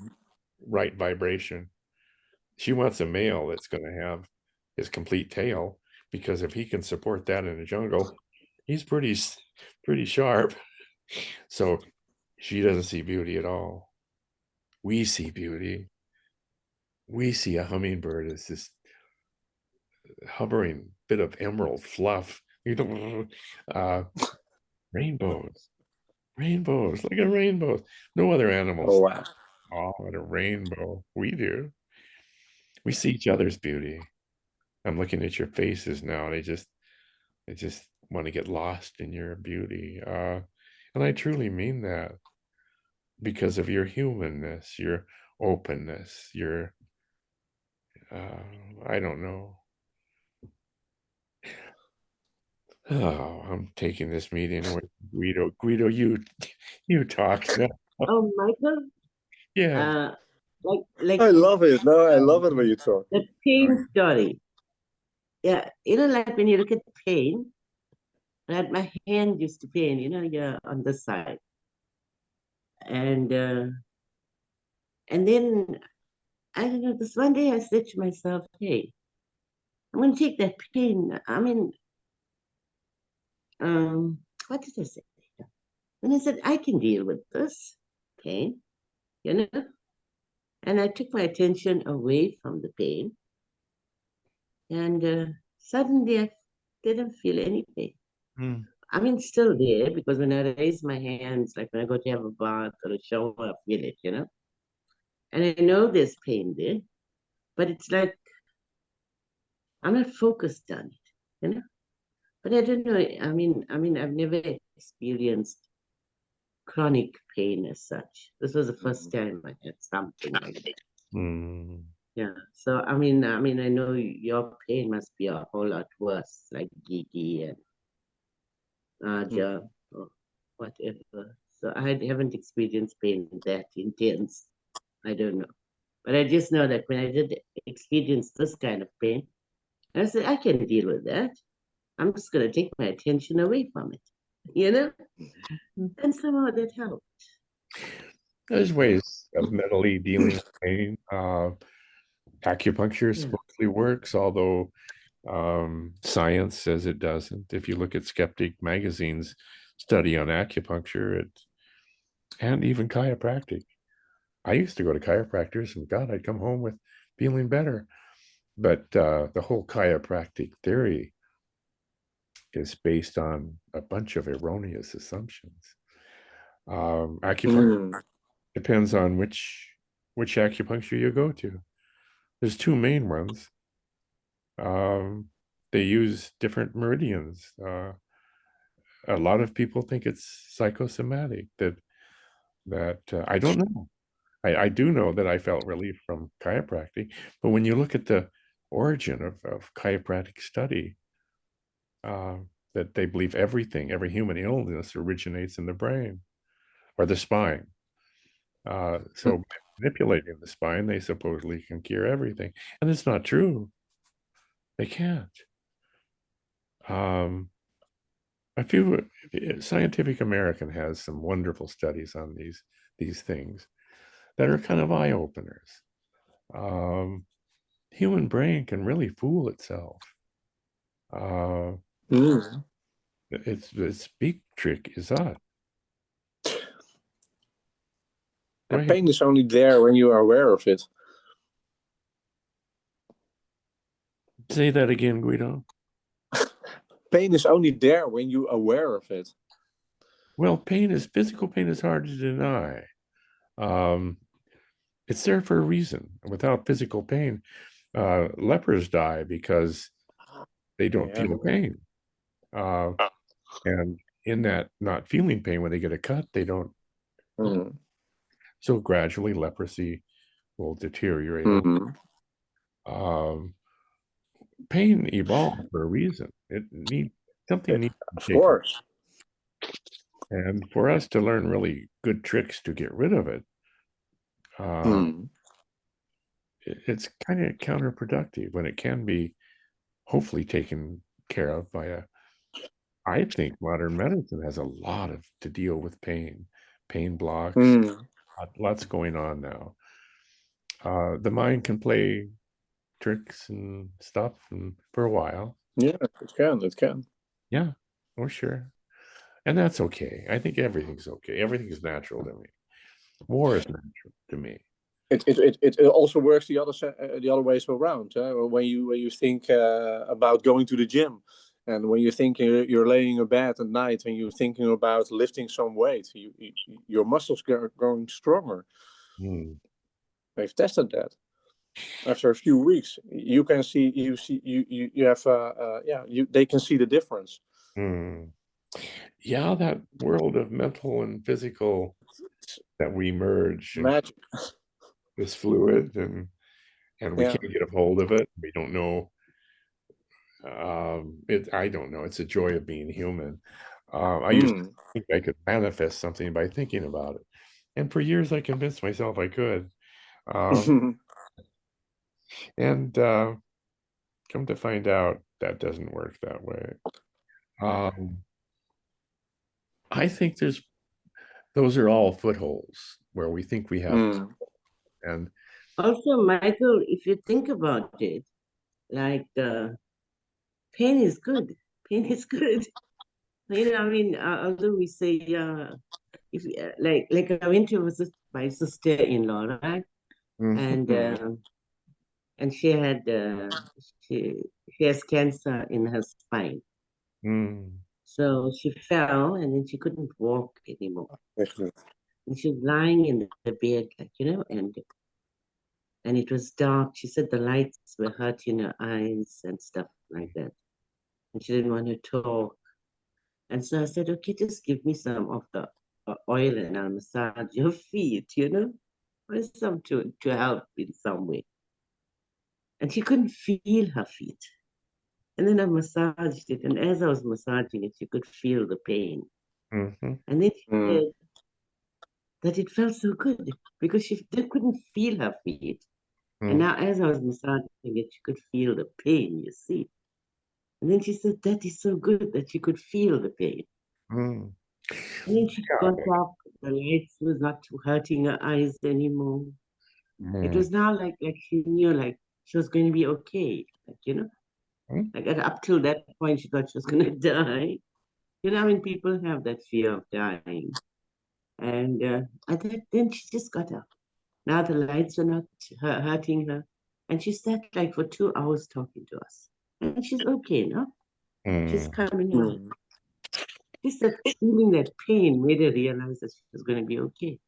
right vibration. She wants a male that's going to have his complete tail, because if he can support that in the jungle, he's pretty sharp. So she doesn't see beauty at all. We see beauty. We see a hummingbird as this hovering bit of emerald fluff. Rainbows. Look at rainbows. No other animals. Oh, wow. Oh, at a rainbow. We do. We see each other's beauty. I'm looking at your faces now, and I just want to get lost in your beauty. And I truly mean that, because of your humanness, your openness, your I don't know. Oh, I'm taking this meeting away from Guido. Guido, you talk now. Oh, Michael, Yeah. like I love it. No, I love it when you talk. the pain story. Yeah, like when you look at pain, But my hand used to pain, you know, you're on this side. And then I don't know, this one day I said to myself, hey, I'm gonna take that pain. I mean, what did I say? And I said, I can deal with this pain, you know? And I took my attention away from the pain. And suddenly I didn't feel any pain. Mm. I mean, it's still there because when I raise my hands, like when I go to have a bath or a shower, I feel it, you know? And I know there's pain there, but it's like I'm not focused on it, you know? But I don't know. I mean, I've never experienced chronic pain as such. This was the first time I had something like that. Mm. Yeah. So I know your pain must be a whole lot worse, like Gigi and Naja or whatever. So I haven't experienced pain that intense. I don't know. But I just know that when I did experience this kind of pain, I said, I can deal with that. I'm just going to take my attention away from it, you know? And somehow that helped. There's ways of mentally dealing with pain. Acupuncture Yeah. supposedly works, although science says it doesn't. If you look at Skeptic Magazine's study on acupuncture, and even chiropractic. I used to go to chiropractors, and God, I'd come home with feeling better. But the whole chiropractic theory is based on a bunch of erroneous assumptions. Acupuncture depends on which acupuncture you go to. There's two main ones. They use different meridians. A lot of people think it's psychosomatic. That I don't know. I do know that I felt relief from chiropractic, but when you look at the origin of chiropractic study, that they believe every human illness originates in the brain or the spine. So by manipulating the spine, they supposedly can cure everything, and it's not true. They can't. A few Scientific American has some wonderful studies on these things that are kind of eye openers. Human brain can really fool itself. Its big trick is us. And pain is only there when you are aware of it. Say that again, Guido. Pain is only there when you're aware of it. Well, physical pain is hard to deny. It's there for a reason. Without physical pain, lepers die because they don't feel pain. And in that not feeling pain, when they get a cut, they don't. So gradually leprosy will deteriorate. Pain evolved for a reason. Something needs to be taken. Of course. And for us to learn really good tricks to get rid of it, it's kind of counterproductive when it can be hopefully taken care of by I think modern medicine has a lot to deal with pain blocks, lots going on now. The mind can play tricks and stuff for a while. Yeah, it can. Yeah, for sure. And that's okay. I think everything's okay. Everything is natural to me. War is natural to me. It also works the other ways around. When you think about going to the gym, and when you think you're laying in bed at night and you're thinking about lifting some weight, your muscles are growing stronger. They've tested that. After a few weeks, you can see you have they can see the difference. Yeah, that world of mental and physical that we merge. Magic. Is fluid, and we can't get a hold of it. We don't know. I don't know. It's a joy of being human. I used to think I could manifest something by thinking about it, and for years I convinced myself I could. And come to find out that doesn't work that way. I think those are all footholds where we think we have, and Also, Michael, if you think about it, like pain is good. Pain is good. You know, I mean, although we say, if like I went to visit my sister-in-law, right? Mhm. And she had she has cancer in her spine. Mm. So she fell and then she couldn't walk anymore. And she was lying in the bed, like, you know, and it was dark. She said the lights were hurting her eyes and stuff like that. And she didn't want to talk. And so I said, okay, just give me some of the oil and I'll massage your feet, you know, or some to help in some way. And she couldn't feel her feet. And then I massaged it. And as I was massaging it, she could feel the pain. Mhm. And then she said that it felt so good because she couldn't feel her feet. And Mm. now as I was massaging it, she could feel the pain, you see. And then she said, that is so good that she could feel the pain. Mm. And then she Yeah. got up, the lights was not hurting her eyes anymore. It Mm. was now like she knew like she was going to be okay. Like, you know, Mm. like up till that point she thought she was gonna die. You know, when people have that fear of dying. And then she just got up. Now the lights are not hurting her. And she sat like for 2 hours talking to us. And she's okay now. She's Mm. coming around. Just that feeling that pain made her realize that she was going to be okay.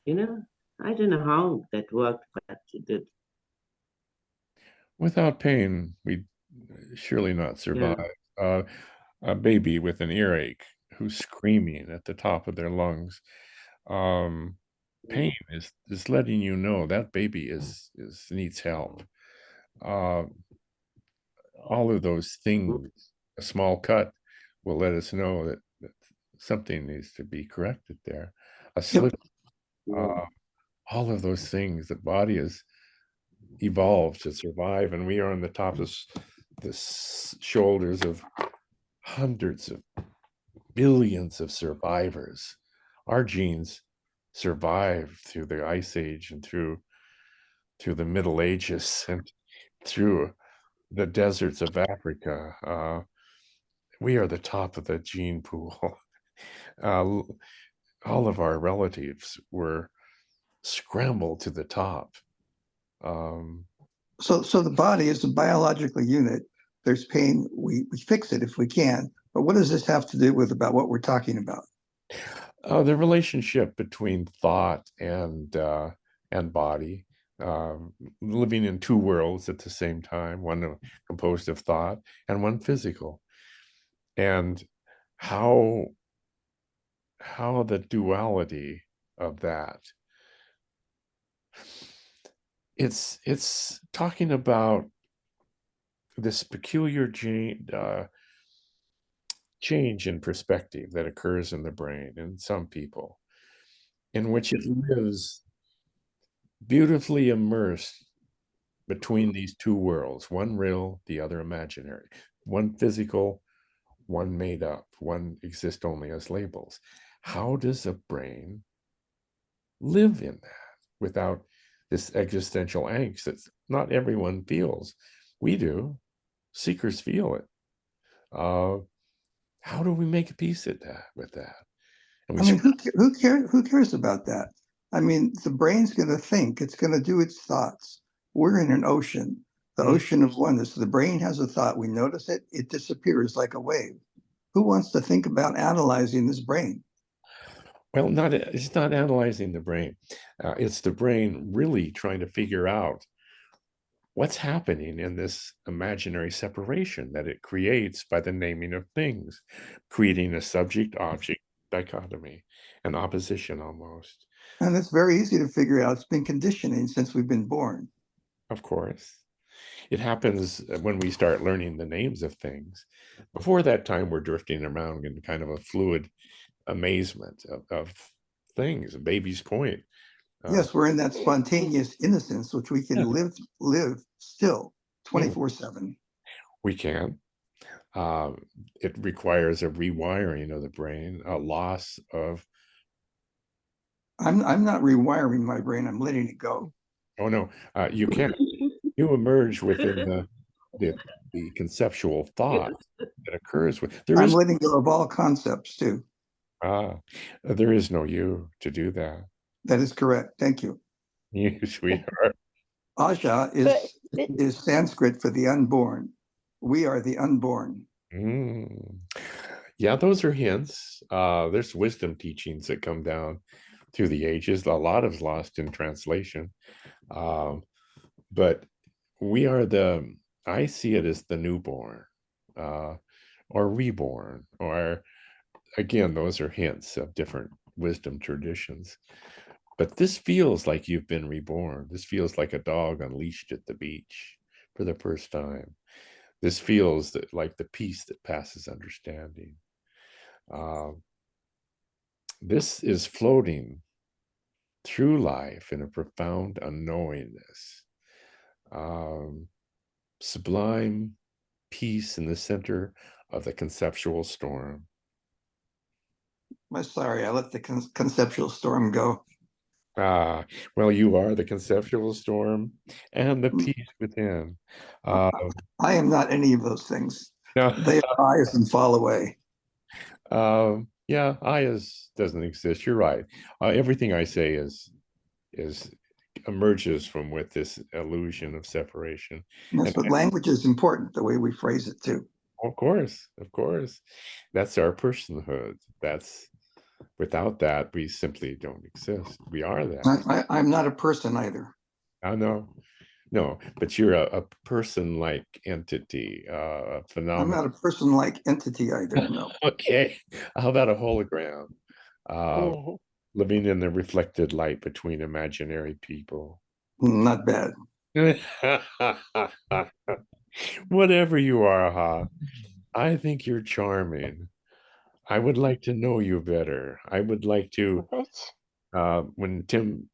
You know, I don't know how that worked, but it did. Without pain, we'd surely not survive. A baby with an earache who's screaming at the top of their lungs. Pain is letting you know that baby is needs help. Uh, all of those things, a small cut will let us know that something needs to be corrected there. A slip, all of those things, the body has evolved to survive, and we are on the top of the shoulders of hundreds of billions of survivors. Our genes survived through the Ice Age and through the Middle Ages and through the deserts of Africa. We are the top of the gene pool. All of our relatives were scrambled to the top. So the body is a biological unit. There's pain, we fix it if we can. But what does this have to do with about what we're talking about? The relationship between thought and body, living in two worlds at the same time, one composed of thought and one physical, and how the duality of that. It's talking about this peculiar change in perspective that occurs in the brain in some people, in which it lives beautifully immersed between these two worlds, one real, the other imaginary, one physical, one made up, one exist only as labels. How does a brain live in that without this existential angst that not everyone feels? We do. Seekers feel it. How do we make peace with that? And I mean, who cares about that? I mean, the brain's going to think, it's going to do its thoughts. We're in an ocean, the ocean of oneness. The brain has a thought, we notice it, it disappears like a wave. Who wants to think about analyzing this brain? Well, it's not analyzing the brain. It's the brain really trying to figure out what's happening in this imaginary separation that it creates by the naming of things, creating a subject-object dichotomy, an opposition almost. And it's very easy to figure out. It's been conditioning since we've been born. Of course. It happens when we start learning the names of things. Before that time, we're drifting around in kind of a fluid amazement of things, a baby's point. Yes, we're in that spontaneous innocence, which we can live still 24/7. We can. It requires a rewiring of the brain, a loss of, I'm not rewiring my brain. I'm letting it go. oh no, you can't, you emerge within the, the conceptual thought that occurs with, there I'm is, letting go of all concepts too. there is no you to do that. That is correct. Thank you. You sweetheart. Aja is Sanskrit for the unborn. We are the unborn. Mm. Yeah, those are hints. There's wisdom teachings that come down through the ages. A lot is lost in translation. But we are the, I see it as the newborn, or reborn, or again, those are hints of different wisdom traditions. But this feels like you've been reborn. This feels like a dog unleashed at the beach for the first time. This feels that like the peace that passes understanding. This is floating through life in a profound unknowingness. Sublime peace in the center of the conceptual storm. I'm sorry, I let the conceptual storm go. Well, you are the conceptual storm and the peace within. I am not any of those things. No, They arise and fall away. yeah, doesn't exist. You're right. Everything I say is emerges from with this illusion of separation. Yes, And but language is important, the way we phrase it too. of course, that's our personhood. That's, without that, we simply don't exist. We are that. I'm not a person either. I know. No, but you're a person-like entity, a I'm phenomenon. not a person-like entity either, no. Okay, how about a hologram? Mhm. Living in the reflected light between imaginary people. Not bad. Whatever you are, Ha, I think you're charming. I would like to know you better. I would like to, What? when Tim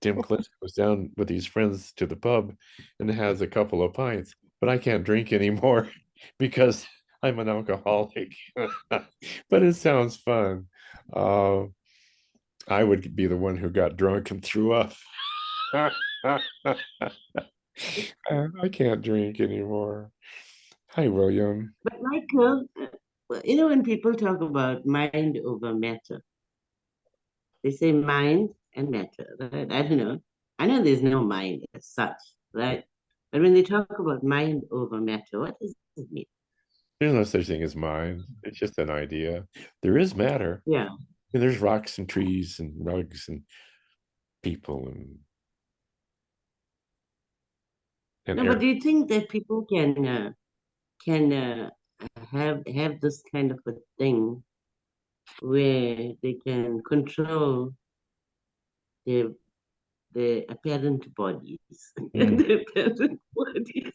Clinton goes down with his friends to the pub and has a couple of pints, but I can't drink anymore because I'm an alcoholic. But it sounds fun. I would be the one who got drunk and threw up. I can't drink anymore. Hi, William. But Michael, when people talk about mind over matter, they say mind and matter, right? I don't know. I know there's no mind as such, right? But when they talk about mind over matter, what does it mean? There's no such thing as mind. It's just an idea. There is matter. Yeah. And there's rocks and trees and rugs and people and No, air. but do you think that people can have this kind of a thing where they can control their their apparent bodies and their apparent bodies?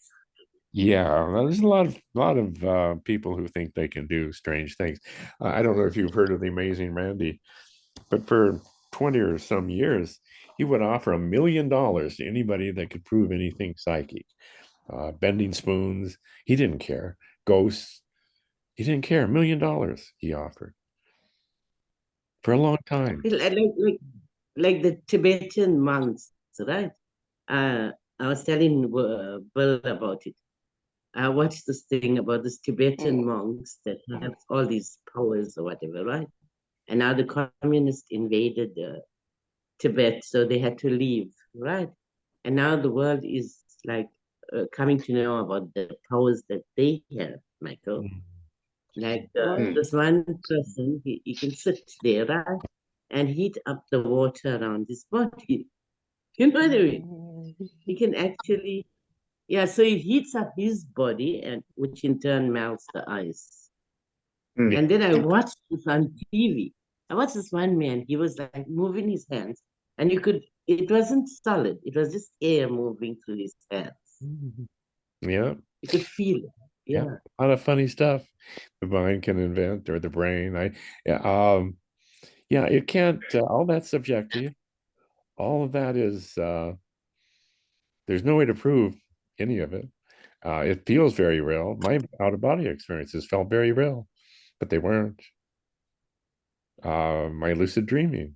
Yeah, well, there's a lot of people who think they can do strange things. I don't know if you've heard of the Amazing Randy, but for 20 or some years, he would offer $1 million to anybody that could prove anything psychic. Bending spoons, he didn't care. Ghosts, he didn't care. $1 million he offered for a long time. Like the Tibetan monks, right? I was telling Bill about it. I watched this thing about this Tibetan monks that have all these powers or whatever, right? And now the communists invaded Tibet, so they had to leave, right? And now the world is like coming to know about the powers that they have, Michael. Like this one person, he can sit there, right? And heat up the water around his body. You know what I mean? He can actually, yeah, so it heats up his body, and which in turn melts the ice. And then I watched this on TV. I watched this one man, he was like moving his hands, and it wasn't solid, it was just air moving through his hands. Yeah, You could feel it. yeah, Yeah. a lot of funny stuff the mind can invent, or the brain. Yeah, it can't. All that's subjective. All of that is. There's no way to prove any of it. It feels very real. My out-of-body experiences felt very real, but they weren't. My lucid dreaming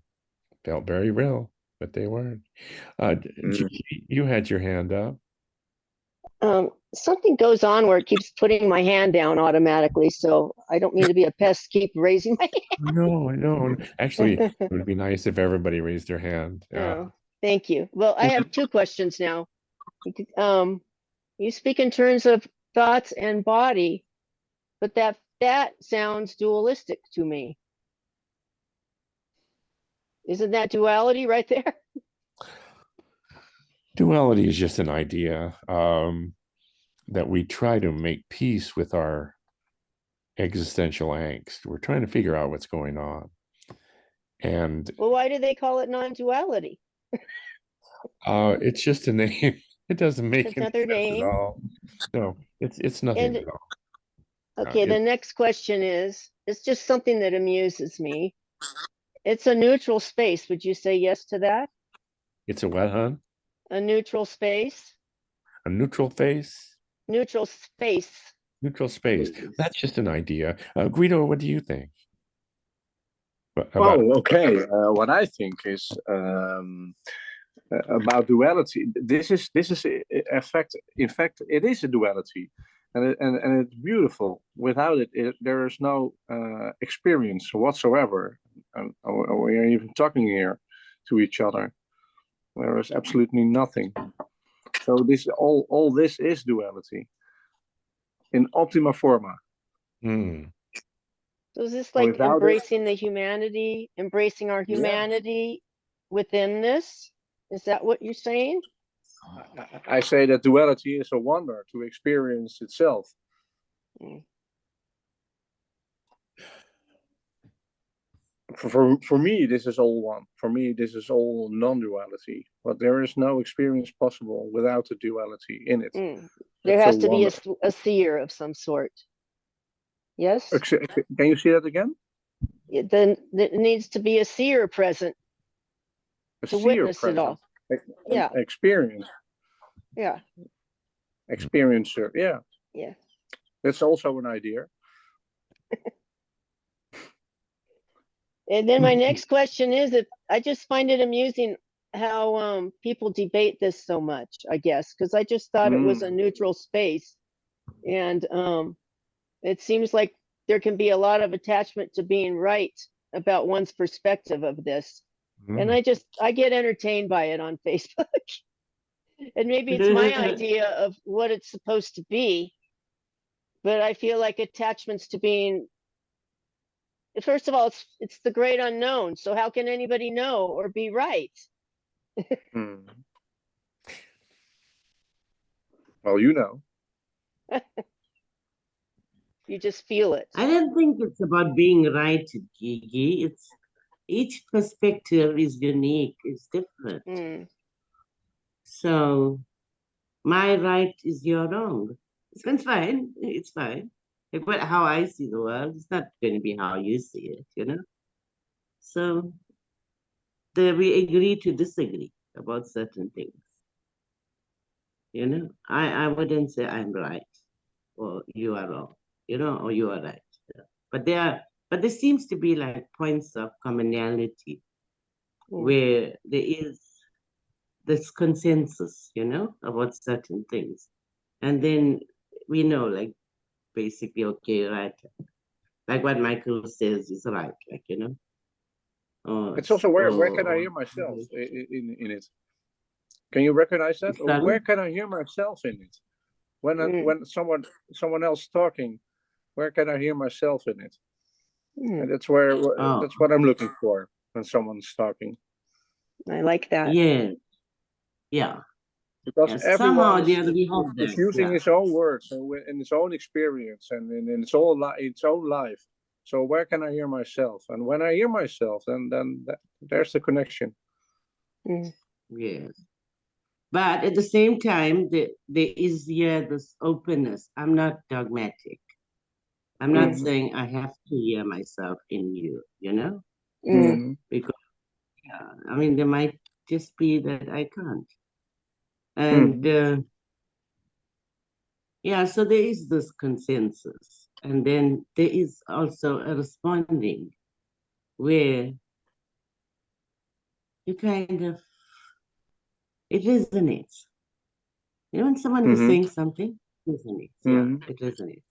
felt very real, but they weren't. Gigi, you had your hand up. Something goes on where it keeps putting my hand down automatically, so I don't mean to be a pest, keep raising my No, I know. Actually, hand. it would be nice if everybody raised their hand. Oh, thank you. Well, I have two questions now. You speak in terms of thoughts and body, but that sounds dualistic to me. Isn't that duality right there? Duality is just an idea that we try to make peace with our existential angst. We're trying to figure out what's going on. And Well, why do they call it non-duality? it's just a name. It doesn't make It's any another sense at name. all. No, it's nothing And at all. okay, the next question is, it's just something that amuses me. It's a neutral space. Would you say yes to that? It's a what, hon? A neutral space? A neutral face? Neutral space. Neutral space. That's just an idea. Guido, what do you think? Oh, okay. What I think is about duality. This is in fact it is a duality, and it's beautiful. Without it, there is no experience whatsoever. And we are even talking here to each other. There is absolutely nothing. So this all this is duality in optima forma. So is this like Without embracing the humanity, embracing our humanity within this? Is that what you're saying? I say that duality is a wonder to experience itself. For me, this is all one. For me, this is all non-duality. But there is no experience possible without the duality in it. There has to be a seer of some sort. Yes? Can you see that again? Then it needs to be a seer present to witness it all. Yeah. Experience. Yeah. Experiencer. Yeah. Yeah. That's also an idea. And then my next question is, if I just find it amusing how people debate this so much, I guess, because I just thought it was a neutral space. And it seems like there can be a lot of attachment to being right about one's perspective of this. And I get entertained by it on Facebook. And maybe it's my idea of what it's supposed to be. But I feel like attachments to being, first of all, it's the great unknown. So how can anybody know or be right? Well, you know. You just feel it. I don't think it's about being right, Gigi. It's each perspective is unique, it's different. So my right is your wrong. It's fine. It's fine. But how I see the world, it's not going to be how you see it, you know? So we agree to disagree about certain things. You know, I wouldn't say I'm right or you are wrong, you know, or you are right. But there seems to be like points of commonality where there is this consensus, you know, about certain things. And then we know, like, basically, okay, right. Like what Michael says is right, like, you know. It's also where can I hear myself in it? Can you recognize that? Or where can I hear myself in it? When someone else talking, where can I hear myself in it? And that's where that's what I'm looking for when someone's talking. I like that. Yeah. Because everyone is using his own words and his own experience and in its own life. So where can I hear myself? And when I hear myself, then there's the connection. Yes. But at the same time, there is this openness. I'm not dogmatic. I'm not saying I have to hear myself in you, you know? Because, I mean, there might just be that I can't. And Yeah, so there is this consensus. And then there is also a responding where you kind of, it resonates. You know, when someone is saying something, it resonates. Yeah, it resonates.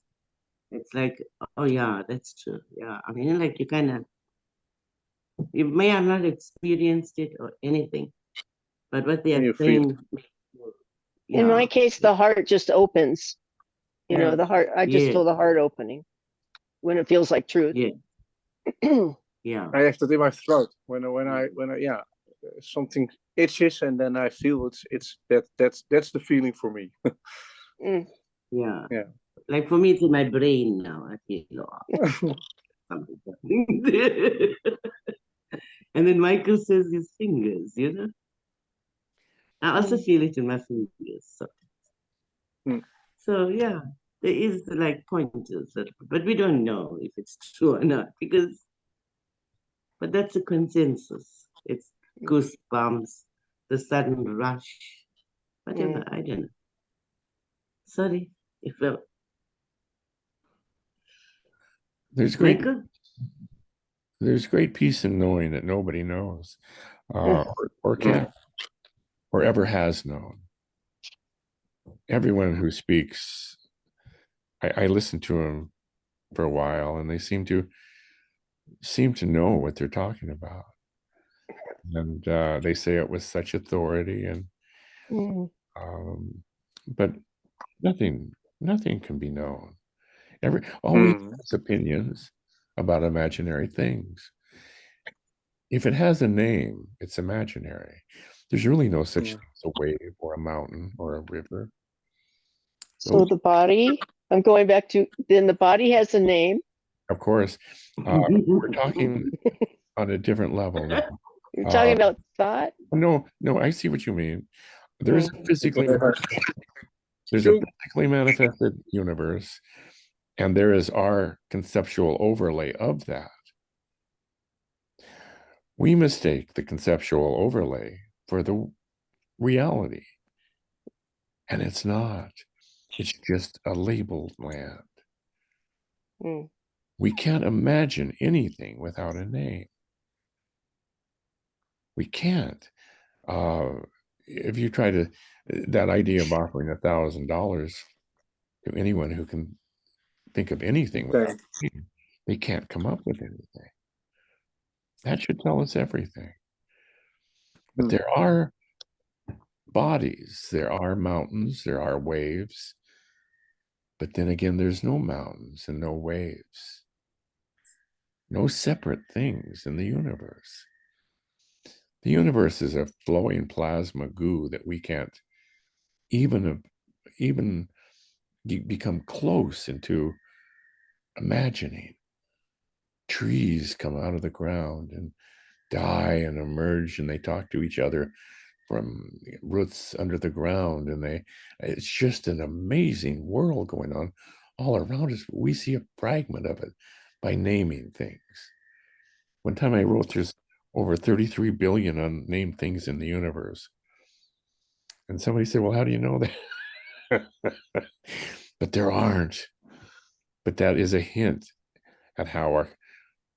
It's like, oh yeah, that's true. Yeah, I mean, like you kind of, you may have not experienced it or anything, but what they And are you feel. saying, In my yeah, case, the heart just opens. You know, Yeah. the heart, I just yeah, feel the heart opening when it feels like truth. yeah, yeah, I have that in my throat when I yeah, something itches and then I feel that's the feeling for me. Mm. yeah. Yeah. Like for me, it's in my brain now. I feel something. And then Michael says his fingers, you know. I also feel it in my fingers. So, Mm. so yeah, there is like pointers, but we don't know if it's true or not because, but that's a consensus. It's goosebumps, the sudden rush, whatever. I don't know. Sorry if There's great Michael. there's great peace in knowing that nobody knows, or can, or ever has known. Everyone who speaks, I listen to them for a while, and they seem to know what they're talking about, and they say it with such authority, and but nothing can be known. Always has opinions about imaginary things. If it has a name, it's imaginary. There's really no such thing as a wave or a mountain or a river. So the body, I'm going back to, then the body has a name. Of course, we're talking on a different level now. You're talking about thought? No, I see what you mean. There's a physically manifested universe, and there is our conceptual overlay of that. We mistake the conceptual overlay for the reality, and it's not. It's just a labeled land. We can't imagine anything without a name. We can't. If you try to, that idea of offering $1,000 to anyone who can think of anything without a name, they can't come up with anything. That should tell us everything. But there are bodies, there are mountains, there are waves. But then again, there's no mountains and no waves, no separate things in the universe. The universe is a flowing plasma goo that we can't even become close into imagining. Trees come out of the ground and die and emerge, and they talk to each other from roots under the ground, and it's just an amazing world going on all around us. We see a fragment of it by naming things. One time I wrote there's over 33 billion unnamed things in the universe, and somebody said, well, how do you know that? But there aren't. But that is a hint at how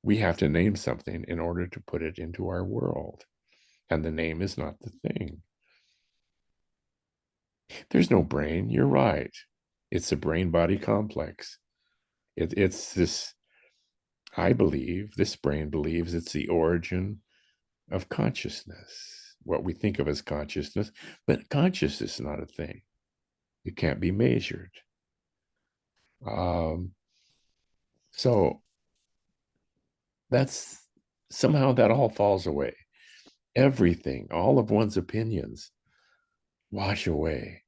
we have to name something in order to put it into our world, and the name is not the thing. There's no brain. You're right. It's a brain-body complex. It's this, I believe, this brain believes it's the origin of consciousness, what we think of as consciousness, but consciousness is not a thing. It can't be measured. So that's somehow that all falls away. Everything, all of one's opinions wash away.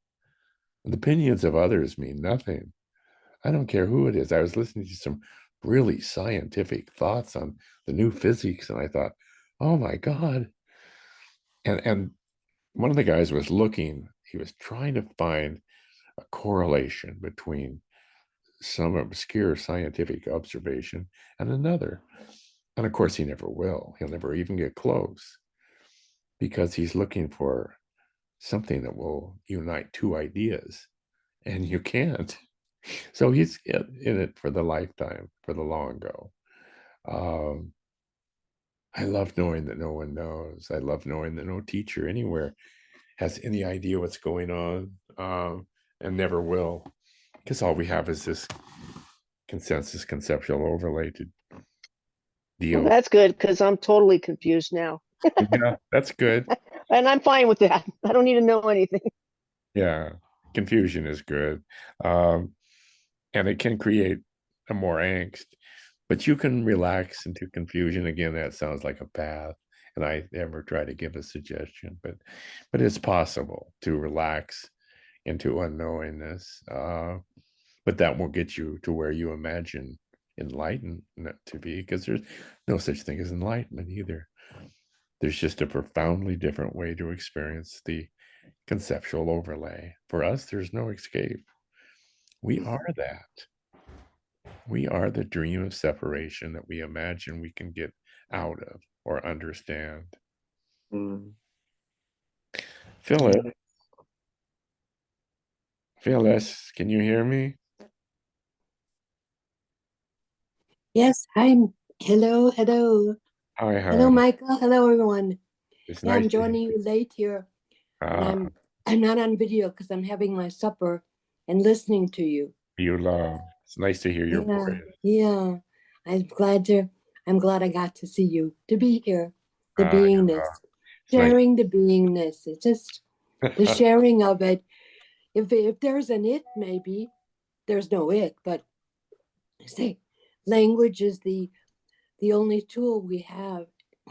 The opinions of others mean nothing. I don't care who it is. I was listening to some really scientific thoughts on the new physics, and I thought, oh my God. And one of the guys was he was trying to find a correlation between some obscure scientific observation and another. And of course, he never will. He'll never even get close because he's looking for something that will unite two ideas. and you can't. So he's in it for the lifetime, for the long go. I love knowing that no one knows. I love knowing that no teacher anywhere has any idea what's going on, and never will, because all we have is this consensus conceptual overlay to Well, deal. that's good because I'm totally confused now. Yeah, that's good. And I'm fine with that. I don't need to know anything. Yeah, confusion is good. Um, and it can create a more angst, but you can relax into confusion. Again, that sounds like a path, and I never try to give a suggestion, but it's possible to relax into unknowingness. But that won't get you to where you imagine enlightenment to be, because there's no such thing as enlightenment either. There's just a profoundly different way to experience the conceptual overlay. For us, there's no escape. We are that. We are the dream of separation that we imagine we can get out of or understand. Mm. Phyllis, Phyllis, can you hear me? Yes, hello, hello. Hi, Hello, hi. Michael. Hello, everyone. It's Yeah, nice I'm to joining you late here, and Ah, I'm not on video because I'm having my supper and listening to you. you love. It's nice to hear your Yeah, voice. yeah. I'm glad I got to see you, to be here, the Ah, beingness, it's nice. sharing the beingness. It's just the sharing of it. If there's an it, maybe there's no it, but say language is the only tool we have,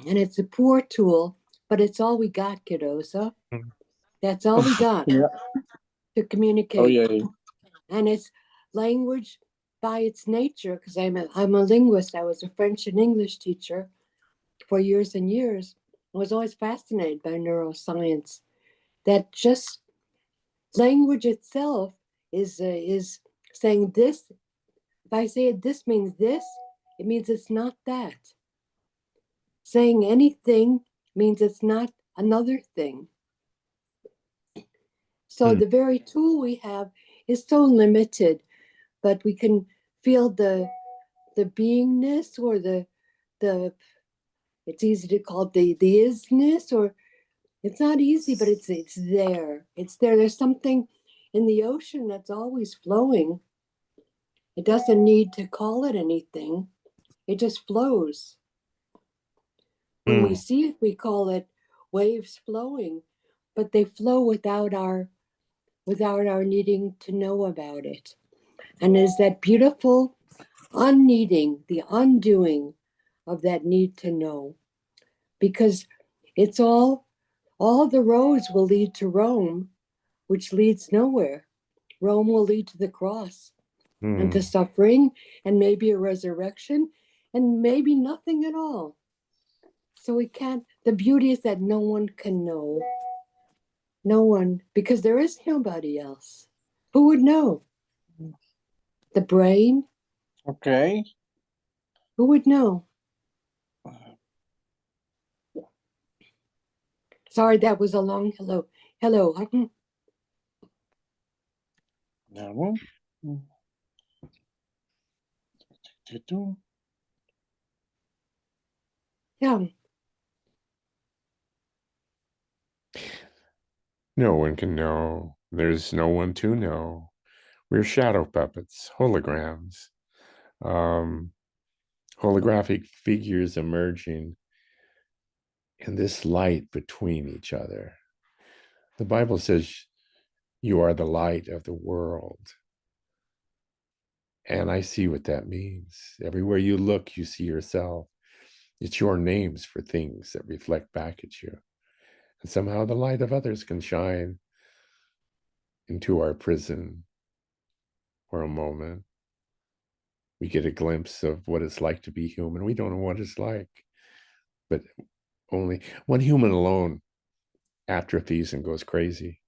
and it's a poor tool, but it's all we got, kiddos. Huh? That's all we got Yeah. to Oh communicate. yeah. And it's language by its nature, because I'm a linguist. I was a French and English teacher for years and years. I was always fascinated by neuroscience. That just language itself is saying this. If I say it, this means this. It means it's not that. Saying anything means it's not another thing. So the very tool we have is so limited, but we can feel the beingness, or the it's easy to call it the isness, or it's not easy, but it's there. It's there. There's something in the ocean that's always flowing. It doesn't need to call it anything. It just flows. When we see it, we call it waves flowing, but they flow without our needing to know about it. And is that beautiful unneeding, the undoing of that need to know. Because it's all the roads will lead to Rome, which leads nowhere. Rome will lead to the cross and to suffering, and maybe a resurrection, and maybe nothing at all. So we can't, the beauty is that no one can know. No one, because there is nobody else. Who would know? The brain? Okay. Who would know? Sorry, that was a long hello. Hello. Nou. Yeah. No one can know. There's no one to know. We're shadow puppets, holograms, holographic figures emerging in this light between each other. The Bible says you are the light of the world. And I see what that means. Everywhere you look, you see yourself. It's your names for things that reflect back at you. And somehow the light of others can shine into our prison for a moment. We get a glimpse of what it's like to be human. We don't know what it's like, but only one human alone atrophies and goes crazy.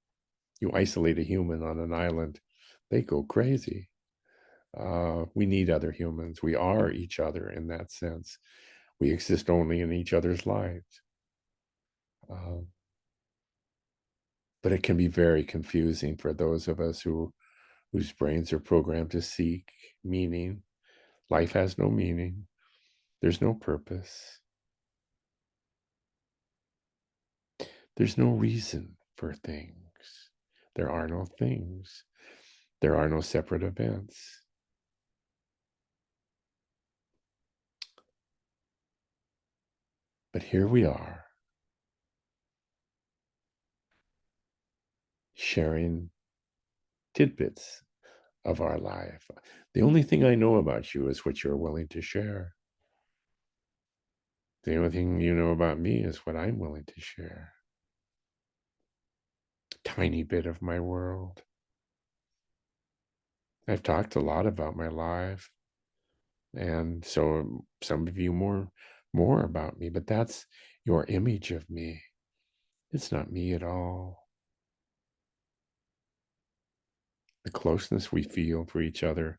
You isolate a human on an island, they go crazy. We need other humans. We are each other in that sense. We exist only in each other's lives. But it can be very confusing for those of us who whose brains are programmed to seek meaning. Life has no meaning. There's no purpose. There's no reason for things. There are no things. There are no separate events. But here we are, sharing tidbits of our life. The only thing I know about you is what you're willing to share. The only thing you know about me is what I'm willing to share. A tiny bit of my world. I've talked a lot about my life, and so some of you more about me, but that's your image of me. It's not me at all. The closeness we feel for each other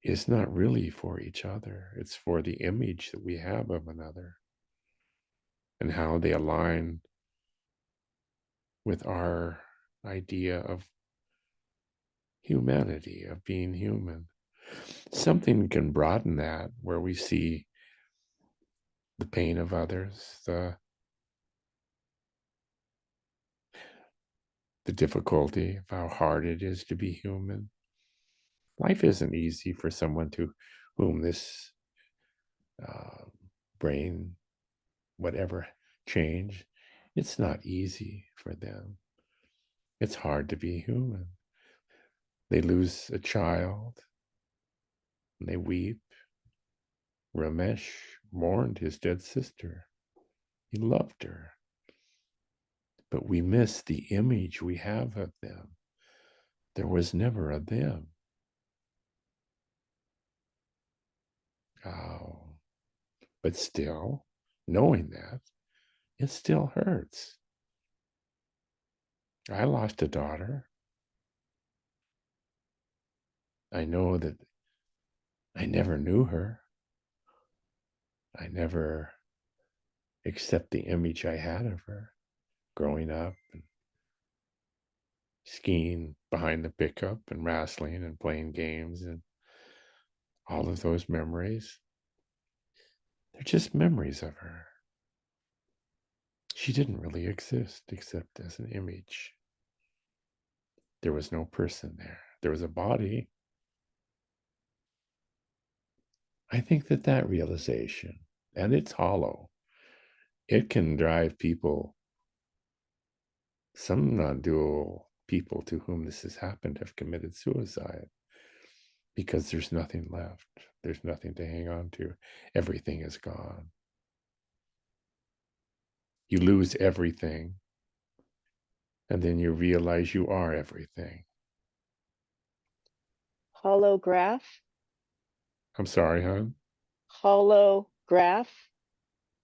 is not really for each other. It's for the image that we have of another and how they align with our idea of humanity, of being human. Something can broaden that, where we see the pain of others, the difficulty of how hard it is to be human. Life isn't easy for someone to whom this brain, whatever change, it's not easy for them. It's hard to be human. They lose a child and they weep. Ramesh mourned his dead sister. He loved her. But we miss the image we have of them. There was never a them. Oh, but still, knowing that, it still hurts. I lost a daughter. I know that I never knew her. I never accept the image I had of her growing up and skiing behind the pickup and wrestling and playing games and all of those memories. They're just memories of her. She didn't really exist except as an image. There was no person there. There was a body. I think that realization, and it's hollow, it can drive people. Some non-dual people to whom this has happened have committed suicide because there's nothing left. There's nothing to hang on to. Everything is gone. You lose everything, and then you realize you are everything. Holograph? I'm sorry, hon? Holograph?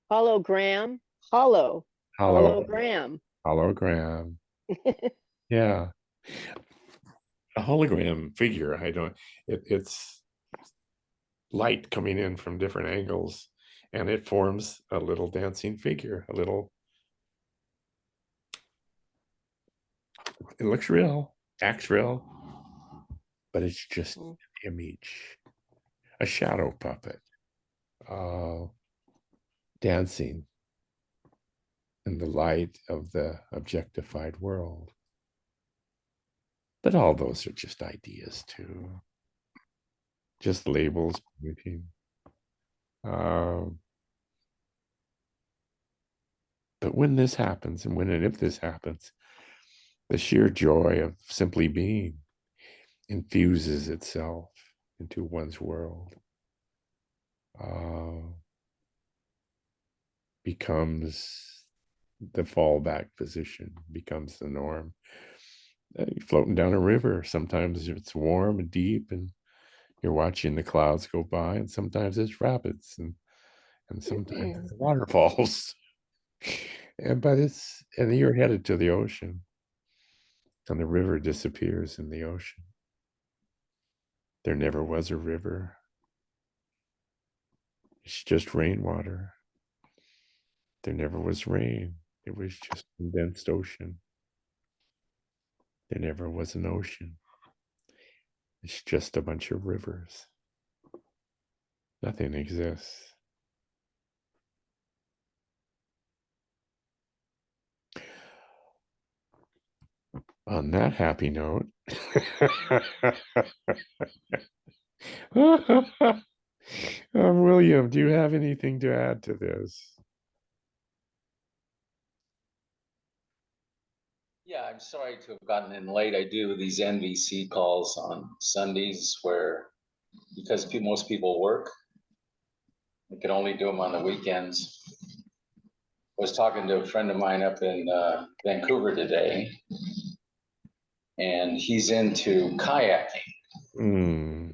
Hologram? Hollow. Hologram. Hologram. Yeah. A hologram figure. It's light coming in from different angles, and it forms a little dancing figure, it looks real, acts real, but it's just an image, a shadow puppet, dancing in the light of the objectified world. But all those are just ideas too, just labels pointing. But when this happens, and when and if this happens, the sheer joy of simply being infuses itself into one's world, becomes the fallback position, becomes the norm. You're floating down a river. Sometimes it's warm and deep, and you're watching the clouds go by, and sometimes it's rapids, and sometimes it's waterfalls. And you're headed to the ocean, and the river disappears in the ocean. There never was a river. It's just rainwater. There never was rain. It was just condensed ocean. There never was an ocean. It's just a bunch of rivers. Nothing exists. On that happy note, William, do you have anything to add to this? Yeah, I'm sorry to have gotten in late. I do these NVC calls on Sundays where, because most people work, I can only do them on the weekends. I was talking to a friend of mine up in Vancouver today, and he's into kayaking. Mm.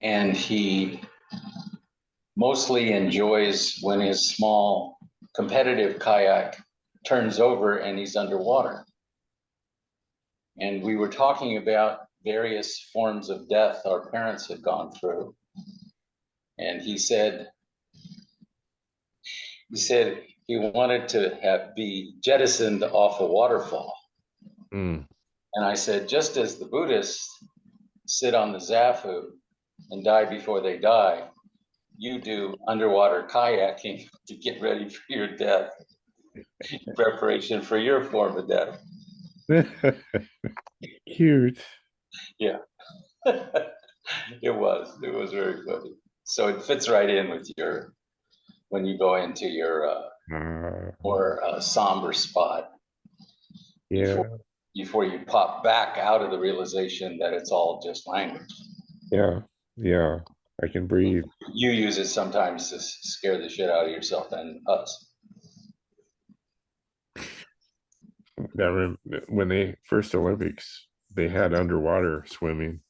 And he mostly enjoys when his small competitive kayak turns over and he's underwater. And we were talking about various forms of death our parents had gone through. And he said he wanted to be jettisoned off a waterfall. Mm. And I said, just as the Buddhists sit on the zafu and die before they die, you do underwater kayaking to get ready for your death, in preparation for your form of death. Cute. Yeah, it was very funny. So it fits right in with when you go into your more somber spot. Yeah. Before you pop back out of the realization that it's all just language. Yeah. Yeah. I can breathe. You use it sometimes to scare the shit out of yourself and us. When the first Olympics, they had underwater swimming.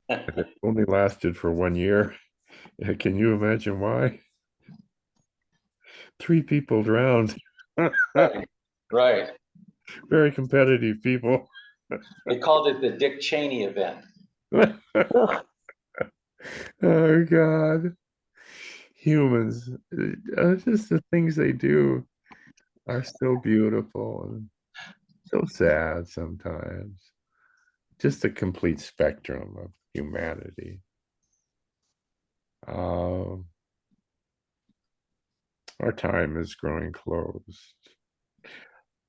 It only lasted for 1 year. Can you imagine why? 3 people drowned. Right. Very competitive people. They called it the Dick Cheney event. Oh God. Humans, just the things they do are so beautiful and so sad sometimes. Just a complete spectrum of humanity. Our time is growing close.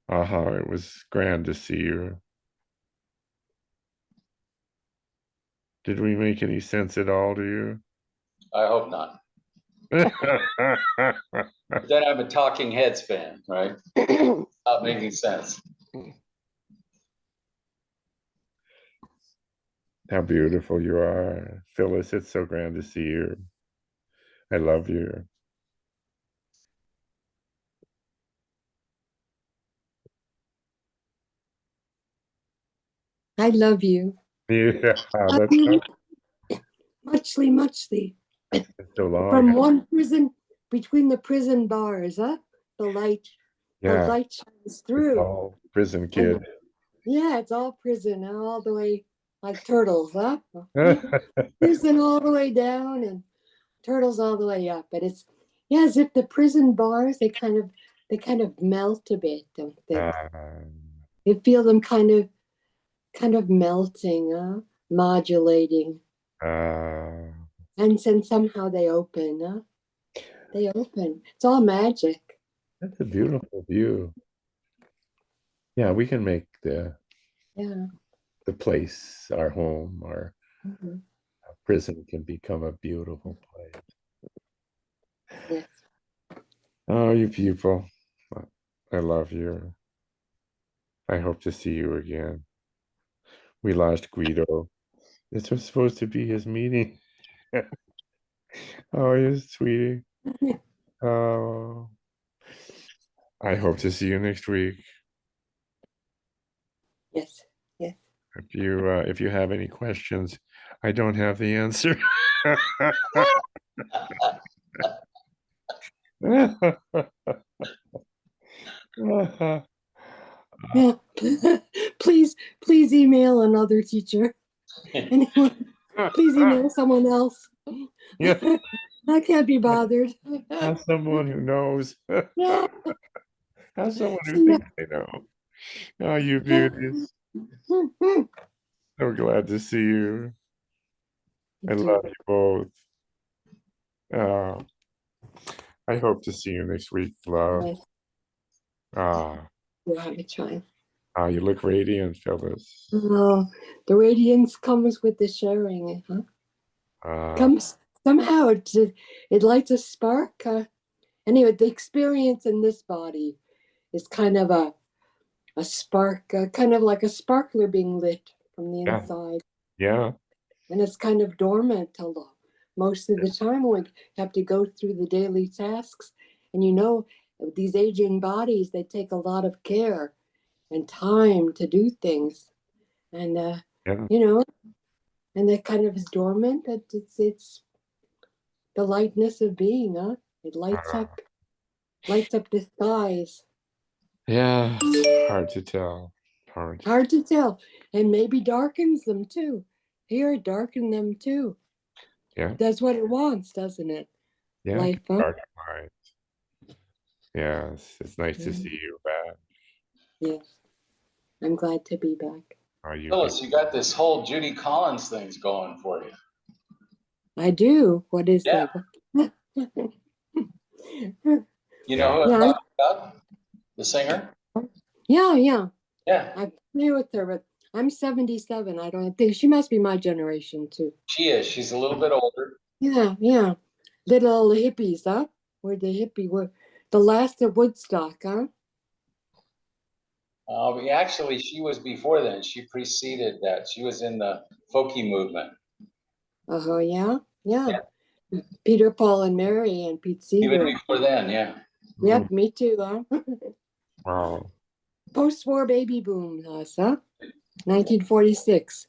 It was grand to see you. Did we make any sense at all to you? I hope not. Then I'm a Talking Heads fan, right? Not making sense. How beautiful you are, Phyllis. It's so grand to see you. I love you. I love you. Yeah, Love that's you muchly, muchly. so long. From one prison, between the prison bars, huh? The light shines It's through. all prison kid. Yeah, it's all prison, all the way, like turtles, huh? Prison all the way down and turtles all the way up. But it's, yeah, as if the prison bars, they kind of melt a bit, don't they? You feel them kind of melting, modulating. And then somehow they open, huh? They open. It's all magic. That's a beautiful view. Yeah, we can make the place, our home, our prison can become a beautiful place. Yes. Oh, you people. I love you. I hope to see you again. We lost Guido. This was supposed to be his meeting. Oh, he's sweetie. Oh, I hope to see you next week. Yes. Yes. If you have any questions, I don't have the answer. Yeah. Please email another teacher. Anyone, please email someone else. Yeah. I can't be bothered. Have someone who knows. Yeah. Have someone who thinks they know. Oh, you beauties. So glad to see you. I love you both. Uh, I hope to see you next week, love. Yes, Ah, we'll have a try. you look radiant, Phyllis. Oh, the radiance comes with the sharing, huh? Ah, Comes somehow it lights a spark. Anyway, the experience in this body is kind of a spark, kind of like a sparkler being lit from the yeah, inside. yeah, And it's kind of dormant till most of the time when we have to go through the daily tasks. And you know, these aging bodies, they take a lot of care and time to do things. And, yeah. you know, and that kind of is dormant, but it's the lightness of being, huh? It Ah, lights up the skies. yeah, hard to tell. Hard. Hard to tell. And maybe darkens them too. Here it darkened them too. Yeah, That's what it wants, doesn't it? yeah. Life, huh? Dark mind. Yes, it's nice to see you back. Yes. I'm glad to be back. Oh, you Phyllis, you got this whole Judy Collins thing's going for you. I do. What is Yeah. that? You Yeah. know who I'm Yeah, talking about? The singer? yeah. Yeah, I'm familiar with her, but I'm 77. I don't think she must be my generation too. she is. She's a little bit older. Yeah. Little hippies, huh? We're the hippie. We're the last of Woodstock, huh? Actually, she was before then. She preceded that. She was in the folky movement. Oh, yeah. Yeah. Peter, Paul, and Mary, and Pete Even Seeger. before then, yeah. Yep, me too, huh? Wow. Post-war baby boom, huh? 1946.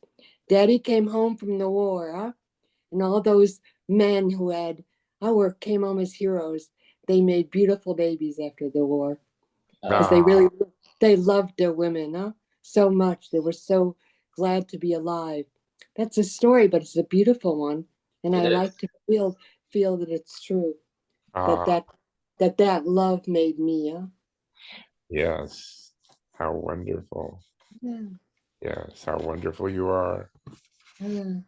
Daddy came home from the war, huh? And all those men who had came home as heroes. They made beautiful babies after the war because Ah, they loved their women, huh? So much. They were so glad to be alive. That's a story, but it's a beautiful one, and It I is. like to feel that it's true. That ah, that love made me, huh? yes. How wonderful. Yeah. Yes, how wonderful you are. Uh,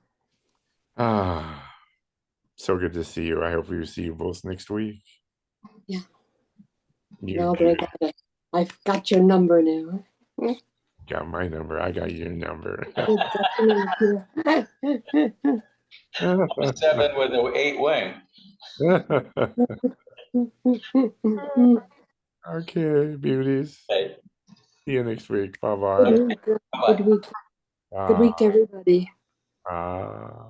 Ah, so good to see you. I hope we see you both next week. yeah. You No, do. but I've got your number now. Got my number. I got your number. It's definitely here. 7 with an 8 wing. Okay, beauties. Hey, See you next week. Good Bye-bye. week. bye-bye. Good week. Good Ah, week to everybody. ah.